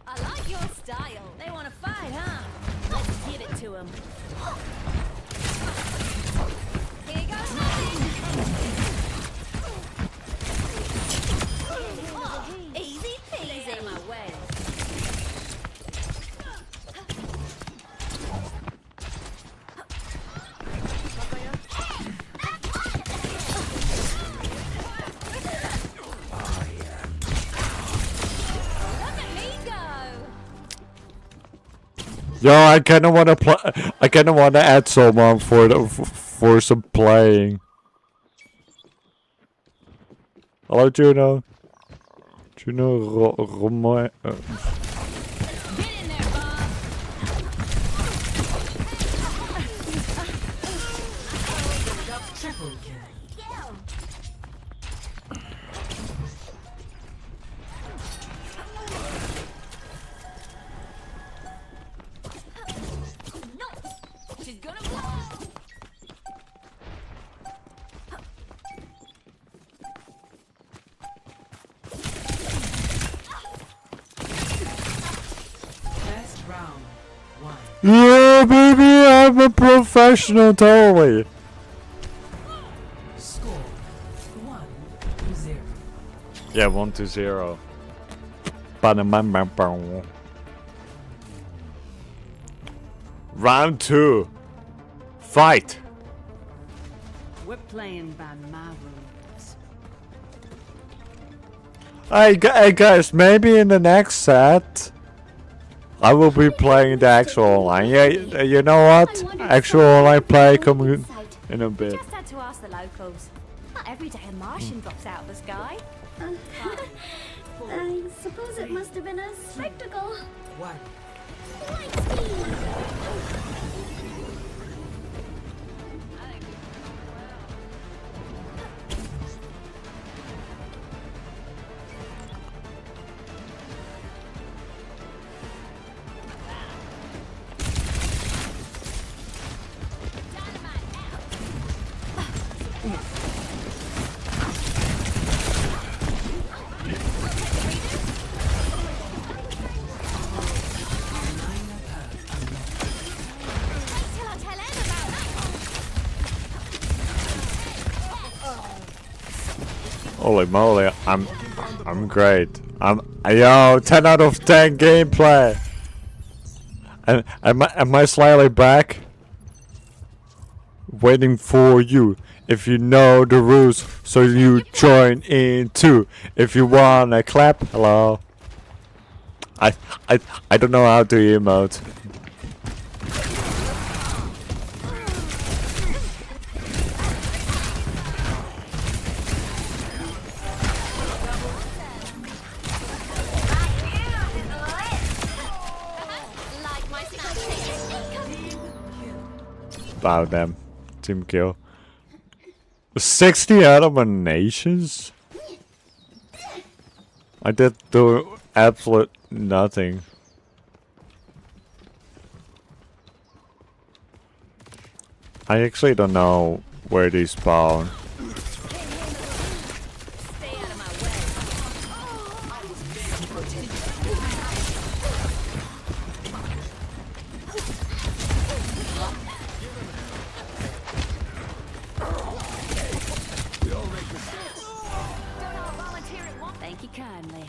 I like your style. They want to fight, huh? Let's give it to them. Here goes nothing. Easy peasy. Out of my way. Yo, I kinda wanna play. I kinda wanna add someone for some playing. Hello, Juno. Juno Romoy. Triple kill. She's gonna blow. Best round. 1. Yeah, baby, I'm a professional, totally. Score 1-0. Yeah, 1-0. Ba-da-bam-bam-bam. Round 2. Fight. We're playing by my rules. Hey guys, maybe in the next set I will be playing the actual online. Yeah, you know what? Actual online play coming in a bit. Just had to ask the locals. Not every day a Martian drops out of the sky. I suppose it must have been a spectacle. 1. Holy moly, I'm great. Yo, 10 out of 10 gameplay. And am I slightly back? Waiting for you. If you know the rules, so you join in too. If you wanna clap, hello. I don't know how to emote. Wow, damn. Team kill. 60 eliminations? I did do absolute nothing. I actually don't know where they spawn. Thank you kindly.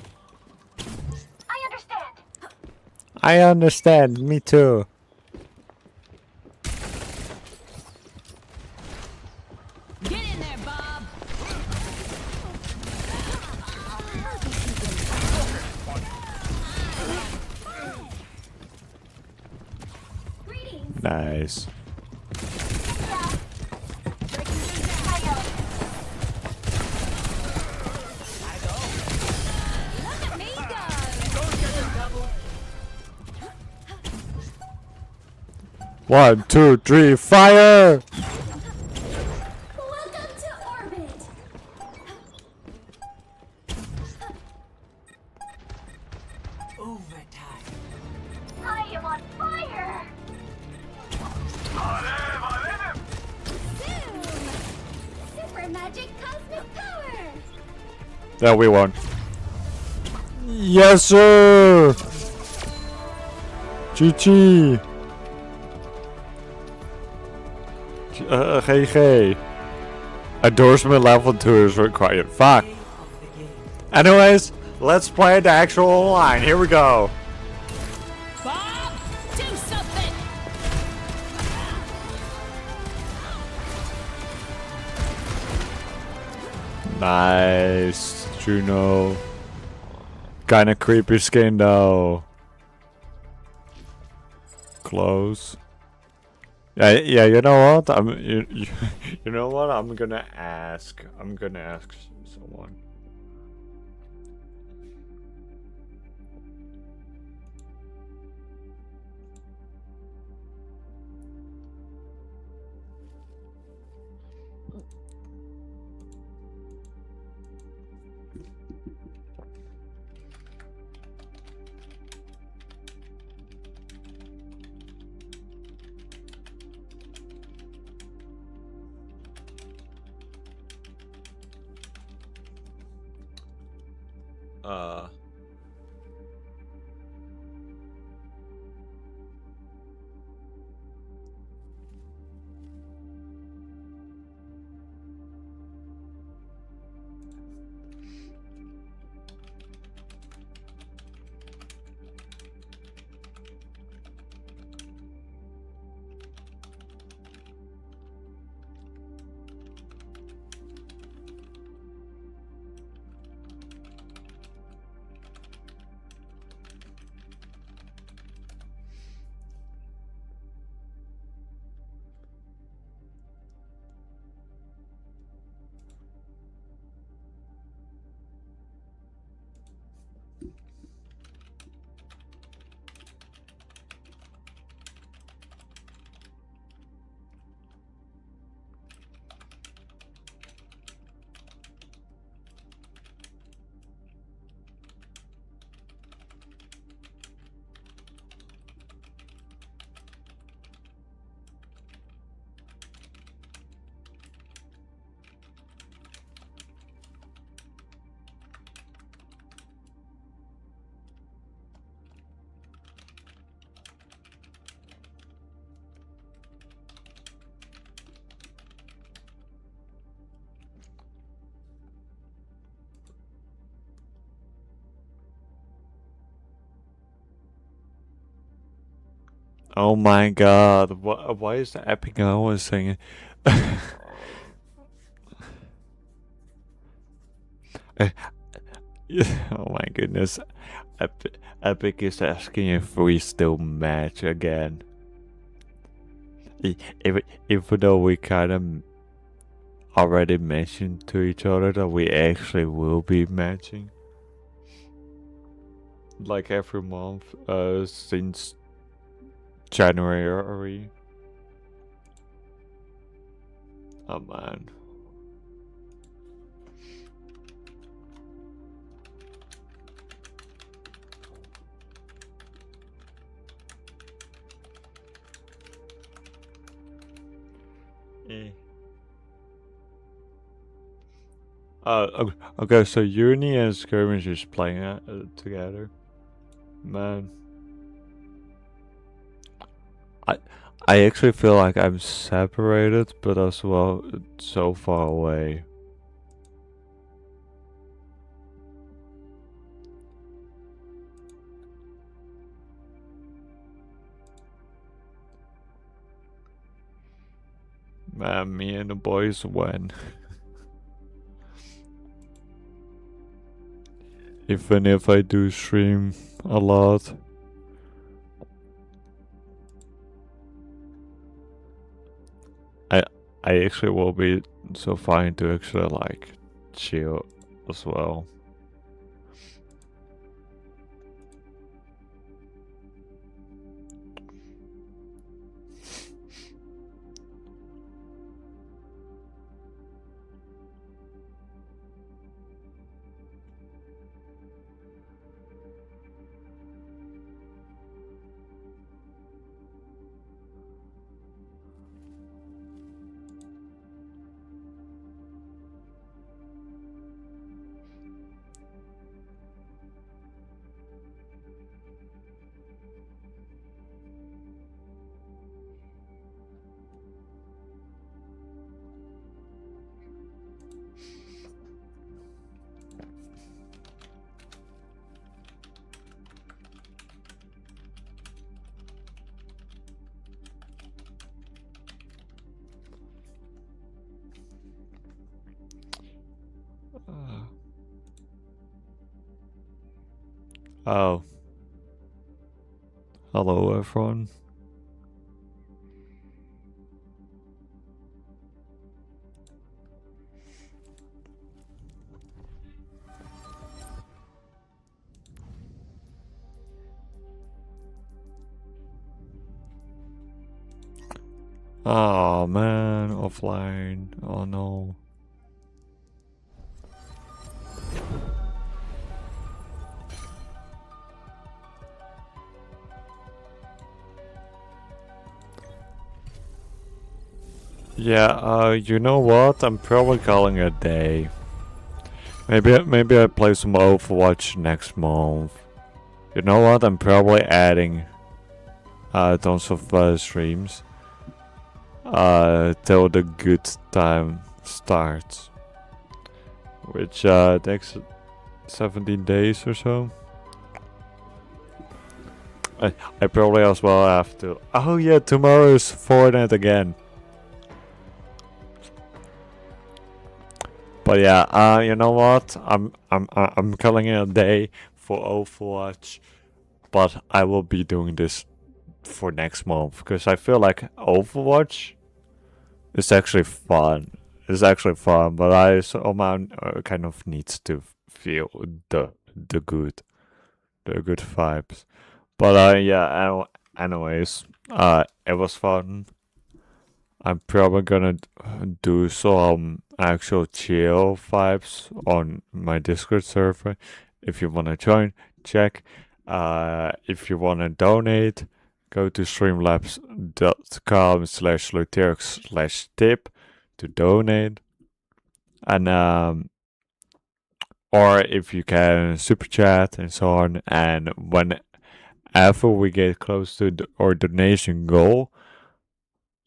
I understand, me too. Get in there, Bob. Nice. One, two, three, fire! Welcome to orbit. Overtime. I am on fire. Zoom. Super magic cosmic power. There we won. Yes, sir! GG! GG. Endorsement level 2 is required. Fuck. Anyways, let's play the actual line. Here we go. Bob, do something. Nice, Juno. Kinda creepy skin though. Close. Yeah. You know what? You know what? I'm gonna ask someone. Oh my god, why is the epic hour singing? Oh my goodness. Epic is asking if we still match again. Even though we kind of already mentioned to each other that we actually will be matching. Like every month since January. Oh man. Okay, so Uni and Skirmish is playing together. Man. I actually feel like I'm separated, but as well so far away. Man, me and the boys win. Even if I do stream a lot. I actually will be so fine to actually like chill as well. Oh. Hello everyone. Oh man, offline. Oh no. Yeah, you know what? I'm probably calling it a day. Maybe I play some Overwatch next month. You know what? I'm probably adding tons of streams till the good time starts, which takes 17 days or so. I probably as well have to. Oh yeah, tomorrow is Fortnite again. But yeah, you know what? I'm calling it a day for Overwatch, but I will be doing this for next month because I feel like Overwatch is actually fun. It's actually fun, but I somehow kind of needs to feel the good vibes. But yeah. Anyways, it was fun. I'm probably gonna do some actual chill vibes on my Discord server. If you wanna join, check. If you wanna donate, go to streamlabs.com/LordTRex's/tip to donate. And or if you can super chat and so on. And whenever we get close to our donation goal,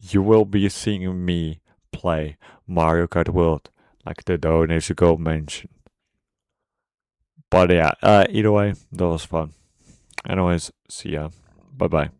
you will be seeing me play Mario Kart World, like the donation goal mentioned. But yeah, either way, that was fun. Anyways, see ya. Bye bye.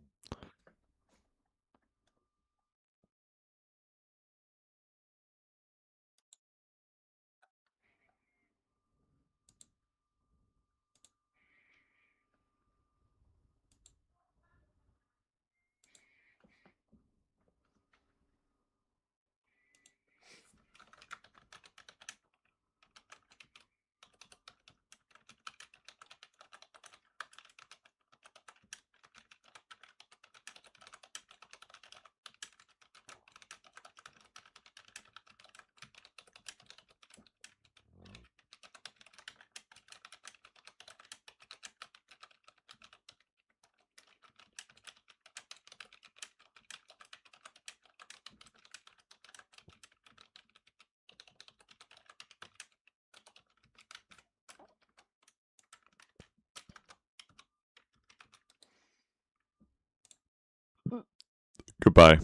Goodbye.